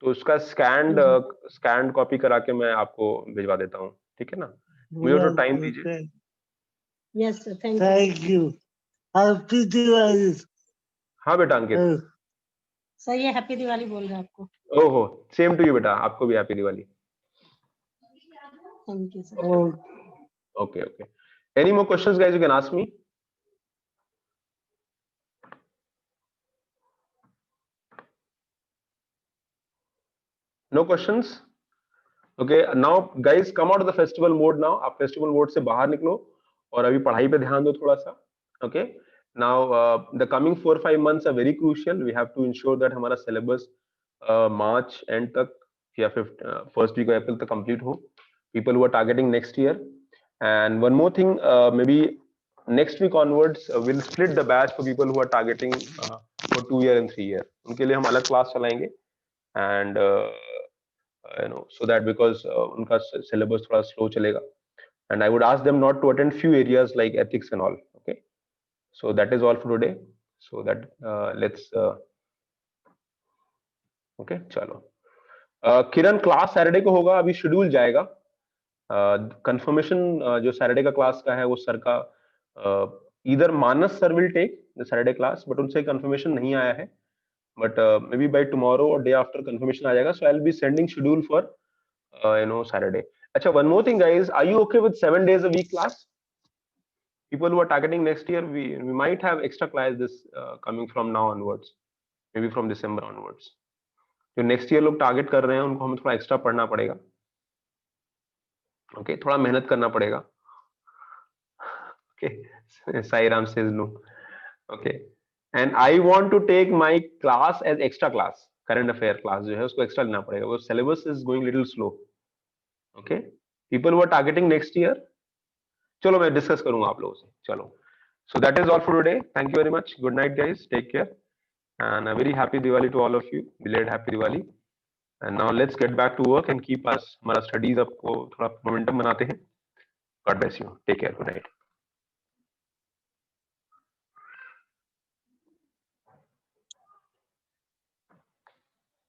तो उसका स्कैंड कॉपी करा के मैं आपको भिजवा देता हूँ, ठीक है ना? मुझे तो टाइम दीजिए. Yes sir, thank you. Happy Diwali. हाँ बेटा अंकित. सर ये हैप्पी दिवाली बोल रहे हैं आपको. ओहो, सेम टू यू बेटा, आपको भी happy Diwali. Thank you sir. Okay. Any more questions, guys? You can ask me. No questions? Okay, now guys, come out of the festival mode now. आप festival mode से बाहर निकलो और अभी पढ़ाई पे ध्यान दो थोड़ा सा. Okay. Now the coming 4-5 months are very crucial. We have to ensure that हमारा syllabus March end तक या first week of April तक complete हो. People who are targeting next year. And one more thing, maybe next week onwards we'll split the batch for people who are targeting for 2 year and 3 year. उनके लिए हम अलग class चलाएंगे, and so that because उनका syllabus थोड़ा slow चलेगा, and I would ask them not to attend few areas like ethics and all. Okay, so that is all for today. So that let's okay, चलो. किरण class Saturday को होगा, अभी schedule जाएगा. Confirmation जो Saturday का class का है वो सर का इधर Manas sir will take the Saturday class, but उनसे कंफर्मेशन नहीं आया है, but may be by tomorrow और डे आफ्टर कंफर्मेशन आ जाएगा. So I will be sending schedule for Saturday. Acha, one more thing, guys. Are you okay with 7 days a week class? People who are targeting next year, we might have extra class this coming from now onwards, maybe from December onwards. जो next year लोग target कर रहे हैं उनको हमें थोड़ा extra पढ़ना पड़ेगा. ओके, थोड़ा मेहनत करना पड़ेगा. Okay, Sai Ram says no. Okay, and I want to take my class as extra class. Current affair class जो है उसको एक्स्ट्रा लेना पड़ेगा. वो syllabus is going little slow. Okay, people who are targeting next year, चलो मैं डिस्कस करूंगा आप लोगों से. चलो, so that is all for today. Thank you very much. Good night, guys. Take care. And a very happy Diwali to all of you. Belated happy Diwali. And now let's get back to work and keep us हमारा studies आपको थोड़ा momentum बनाते हैं. God bless you. Take care. Good night.